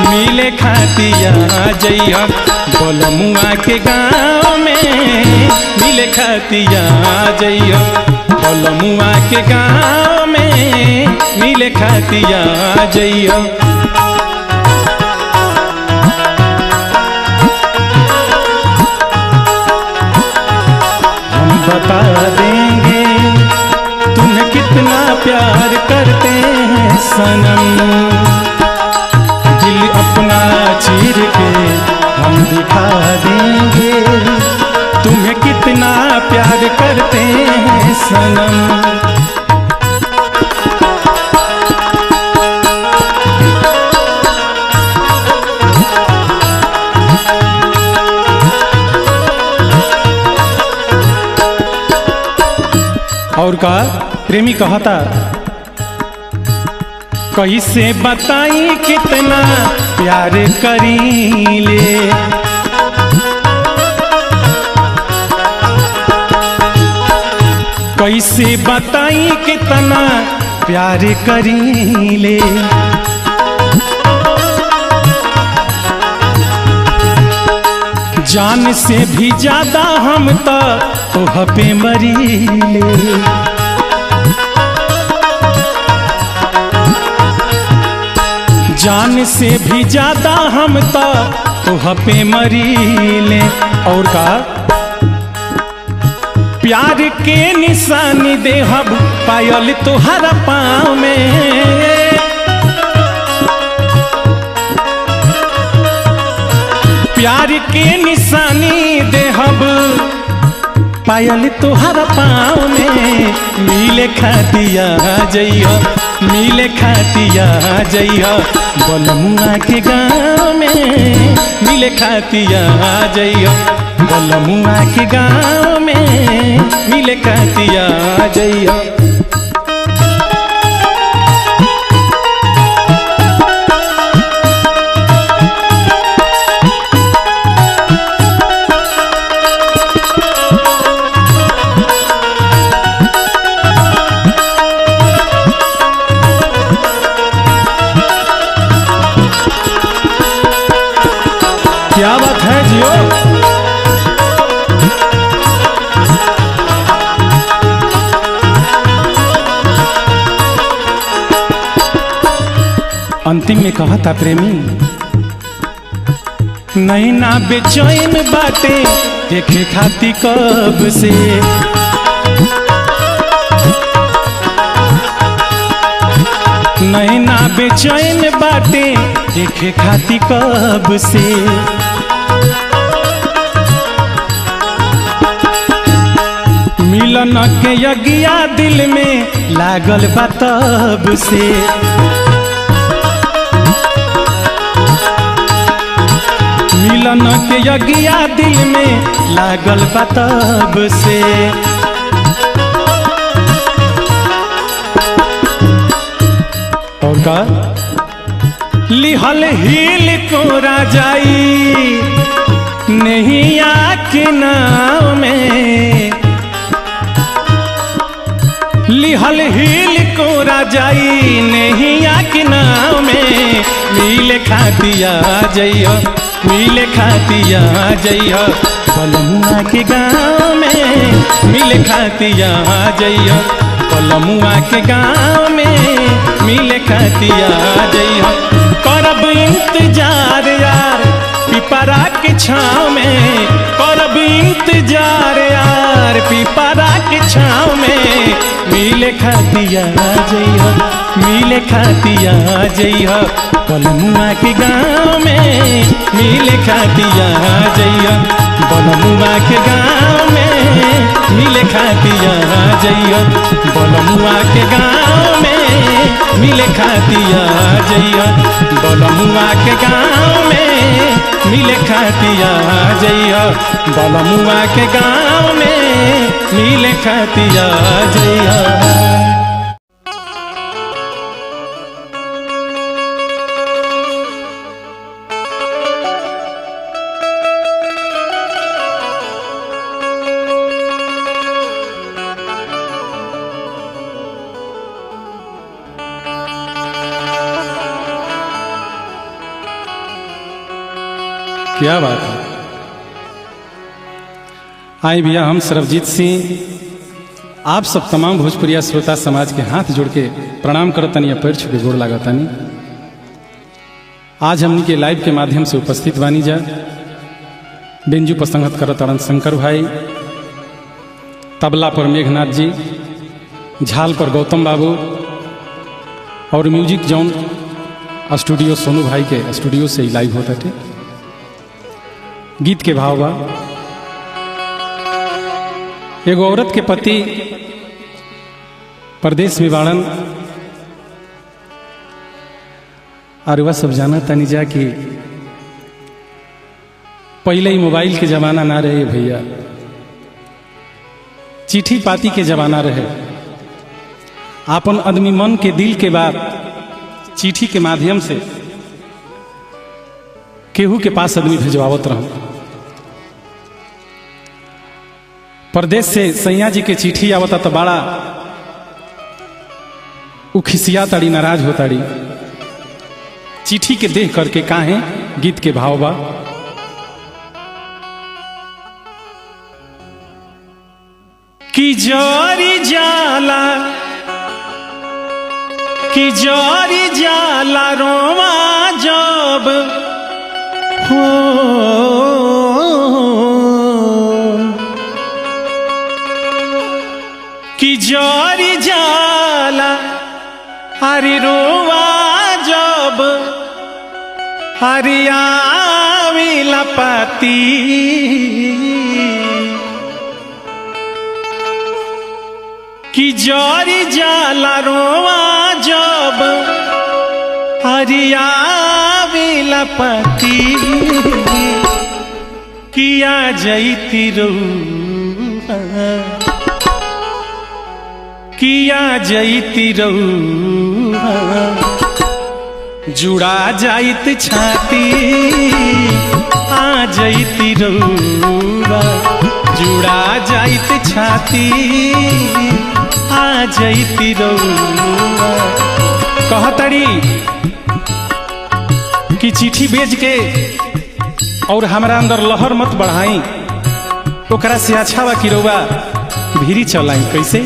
मिले खातिया जइहा बलमुआ के गाँव में। मिले खातिया जइहा बलमुआ के गाँव में। मिले खातिया जइहा। हम बता देंगे तुम्हें कितना प्यार करते हैं सनम। दिल अपना चीर के हम दिखा देंगे तुम्हें कितना प्यार करते हैं सनम। और का प्रेमी कहता कैसे बताई कितना प्यार करीले, कैसे बताई कितना प्यार करीले, जान से भी ज्यादा हम तो तोह पे मरीले। जान से भी ज्यादा हम तो तोह पे मरीले। और का प्यार के निशानी देहब पायल तोहरा पाँव में, प्यार के निशानी देहब पायल तोहरा पाँव में। मिले खातिया जइया, मिले खातिया जइया बलमुआ के गाँव में, मिले खातिया जइया बलमुआ के गाँव में, मिले खातिया जइया। क्या बात है जियो। अंतिम में कहा था प्रेमी नैना बेचैन बाटे देखे खाती कब से, नैना बेचैन बाटे देखे खाती कब से। मिलन के यज्ञा दिल में लागल बा तब से, मिलन के यज्ञा दिल में लागल बा तब से। और का लिहल हिल को राजाई नहीं आके नाव में, लिहल हिल को राजाई नहीं आके नाव में। मिले खातिया जइया, मिले खातिया जइया बलमुआ के गाँव में, मिले खातिया जइया बलमुआ के गाँव में, मिले खातिया जइया। करब इंतजार यार पिपरा के छाँव में, करब इंतजार यार पिपरा के छाँव में। मिले खातिया जइया, मिले खातिया जइया बलमुआ के गाँव में, मिले खातिया जइया बलमुआ के गाँव में, मिले खातिया जइया बलमुआ के गाँव में, मिले खातिया जइया बलमुआ के गाँव में, मिले खातिया जइया बलमुआ के गाँव में, मिले खातिया जइया। क्या बात है। आए भैया हम सरबजीत सिंह आप सब तमाम भोजपुरिया श्रोता समाज के हाथ जोड़ के प्रणाम करतनी या पैर छू के गोड़ लागतनी। आज हमनी के लाइव के माध्यम से उपस्थित बानी जा बेंजू पर संगत करतरन शंकर भाई, तबला पर मेघनाथ जी, झाल पर गौतम बाबू और म्यूजिक जौन स्टूडियो सोनू भाई के स्टूडियो से ही लाइव होता थे। गीत के भाव बा एगो औरत के पति परदेश में बाड़न और वह सब जाना तनी जा कि पहले ही मोबाइल के जमाना ना रहे भैया, चिट्ठी पाती के जमाना रहे। आपन आदमी मन के दिल के बात चिट्ठी के माध्यम से केहू के पास आदमी भिजवावत रहो। परदेश से सैया जी के चिट्ठी आवता तो बड़ा उखिसिया ताड़ी, नाराज हो ताड़ी। चिट्ठी के देख करके काहे गीत के भाव बा। कि जोरी जाला, कि जोरी जाला रोमा जब हो, कि जोरी जाला हरि रोवा जब हरियाविला पाती। कि जोरी जाला रोवा जब हरियाविला पाती। किया जैती रउआ, किया जैती रउआ, जुड़ा जाइत छाती। आ जैती रउआ, जुड़ा जाइत छाती। आ जैती रउआ। कहतड़ी कि चिट्ठी भेज के और हमरा अंदर लहर मत बढ़ाई, ओकरा से अच्छा बा कि रउआ भीरी चलाई। कैसे?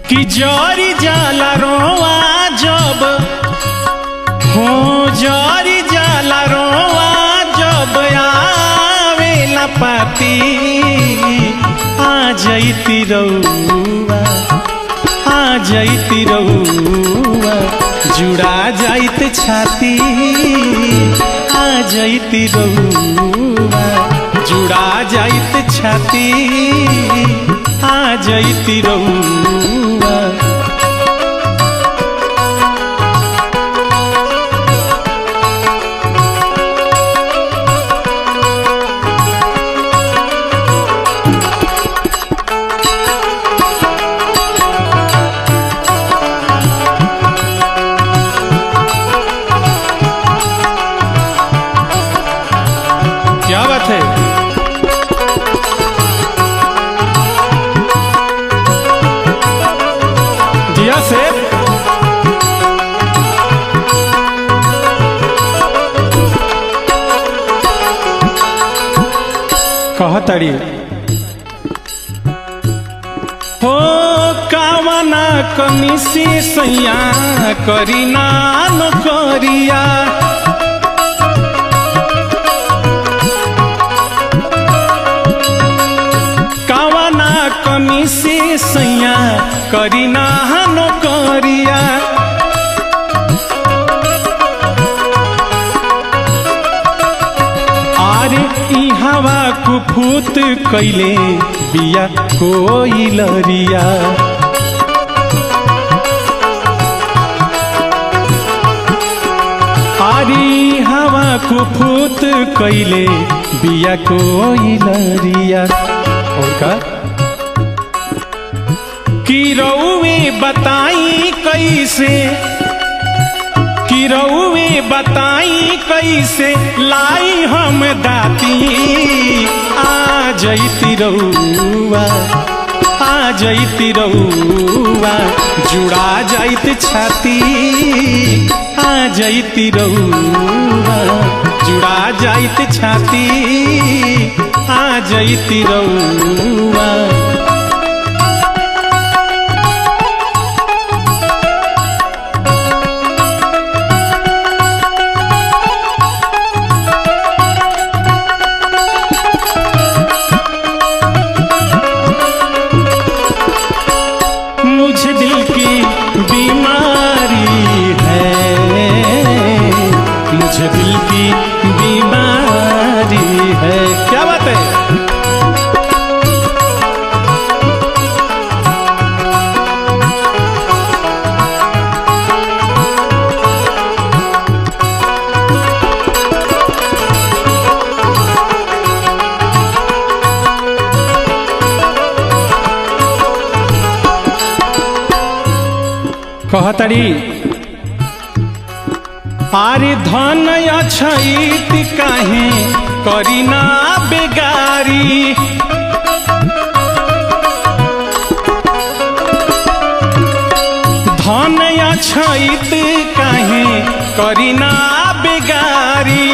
कि जोरी जाला रोवा जब हो, जोरी जाला रोवा जब आवेला पाती। आ जैती रउआ, आ जैती रउआ, जुड़ा जाइत छाती। आ जैती रउआ, जुड़ा जाइत छाती। आ जैती रउआ। क्या बात है? दिया से कहतड़ी हो, कावना कमी से सैया करी नान करिया। कावना कमी से सैया करी नान करिया। आरे ई हवा कुफूत कैले बिया कोई लरिया। आरी हवा कुफूत कैले बिया कोई लरिया। और का कि रउए बताई कैसे, कि रउए बताई कैसे लाई हम दाती। आ जैती रउआ, आ जैती रउआ, जुड़ा जाइत छाती। आ जैती रउआ, जुड़ा जाइत छाती। आ जैती रउआ। मुझे दिल की बीमारी है, मुझे दिल की बीमारी है। क्या बात है? कहतड़ी आरे धन अछैत काहे करीना बेगारी, धन अछैत काहे करीना बेगारी।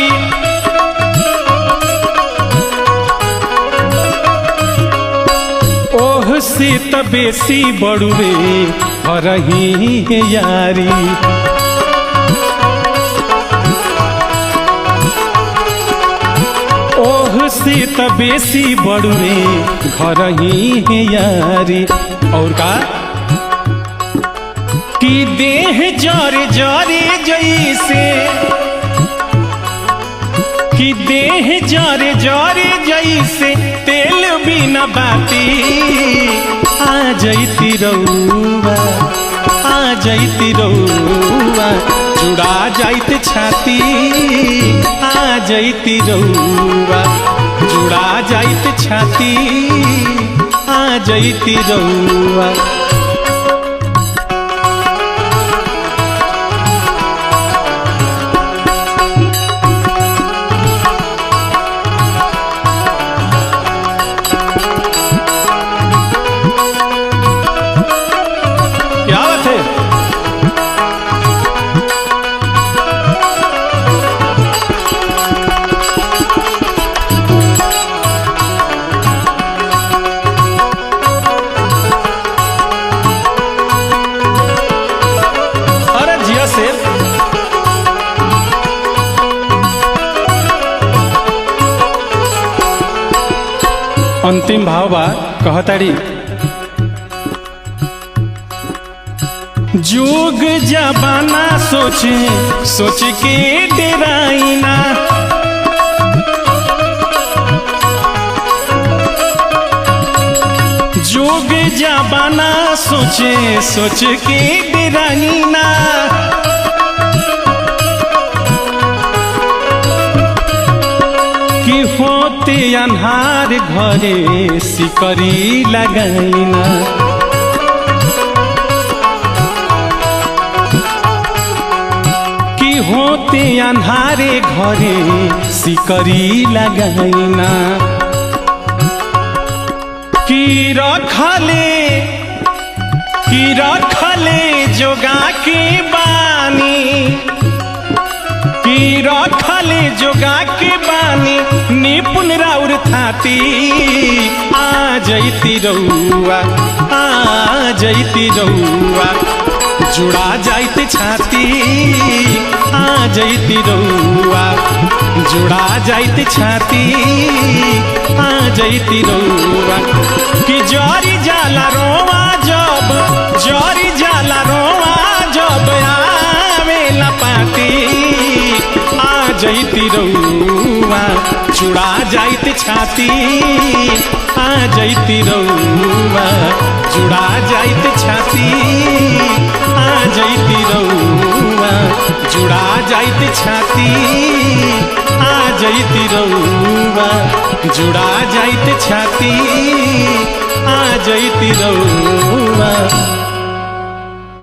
ओह से त बेसी बड़ुए हरही है यारी, ओह से त बेसी बड़ुए घर ही है यारी। और का कि देह जरे जरे जैसे, कि देह जरे जरे जैसे तेल बिना बाती। आ जैती रउआ, आ जैती रउआ, जुड़ा जाइत छाती। आ जैती रउआ, जुड़ा जाइत छाती। आ जैती रउआ। अंतिम भाव बा कहताड़ी जोग जबाना सोचे सोच के डेराइना, जोग जबाना सोचे सोच के डेराइना। कि होते अन्हार घरे सिकरी लगाइना, कि होते अन्हारे घरे सिकरी लगाइना। कि रखले जोगा के बानी, कि रखले जोगा के बानी निपुण राउर थाती। आ जैती रउआ, आ जैती रउआ, जुड़ा जाइत छाती। आ जैती रउआ, जुड़ा जाइत छाती। आ जैती रउआ। कि जरी जाला रोवा जब, जरी जाला रोवा जब आवेला पाती। आ जैती रउआ, जुड़ा जाइत छाती। आ जैती रउआ, जुड़ा जाइत छाती। आ जैती रउआ, जुड़ा जाइत छाती। आ जैती रउआ, जुड़ा जाइत छाती। आ जैती रउआ।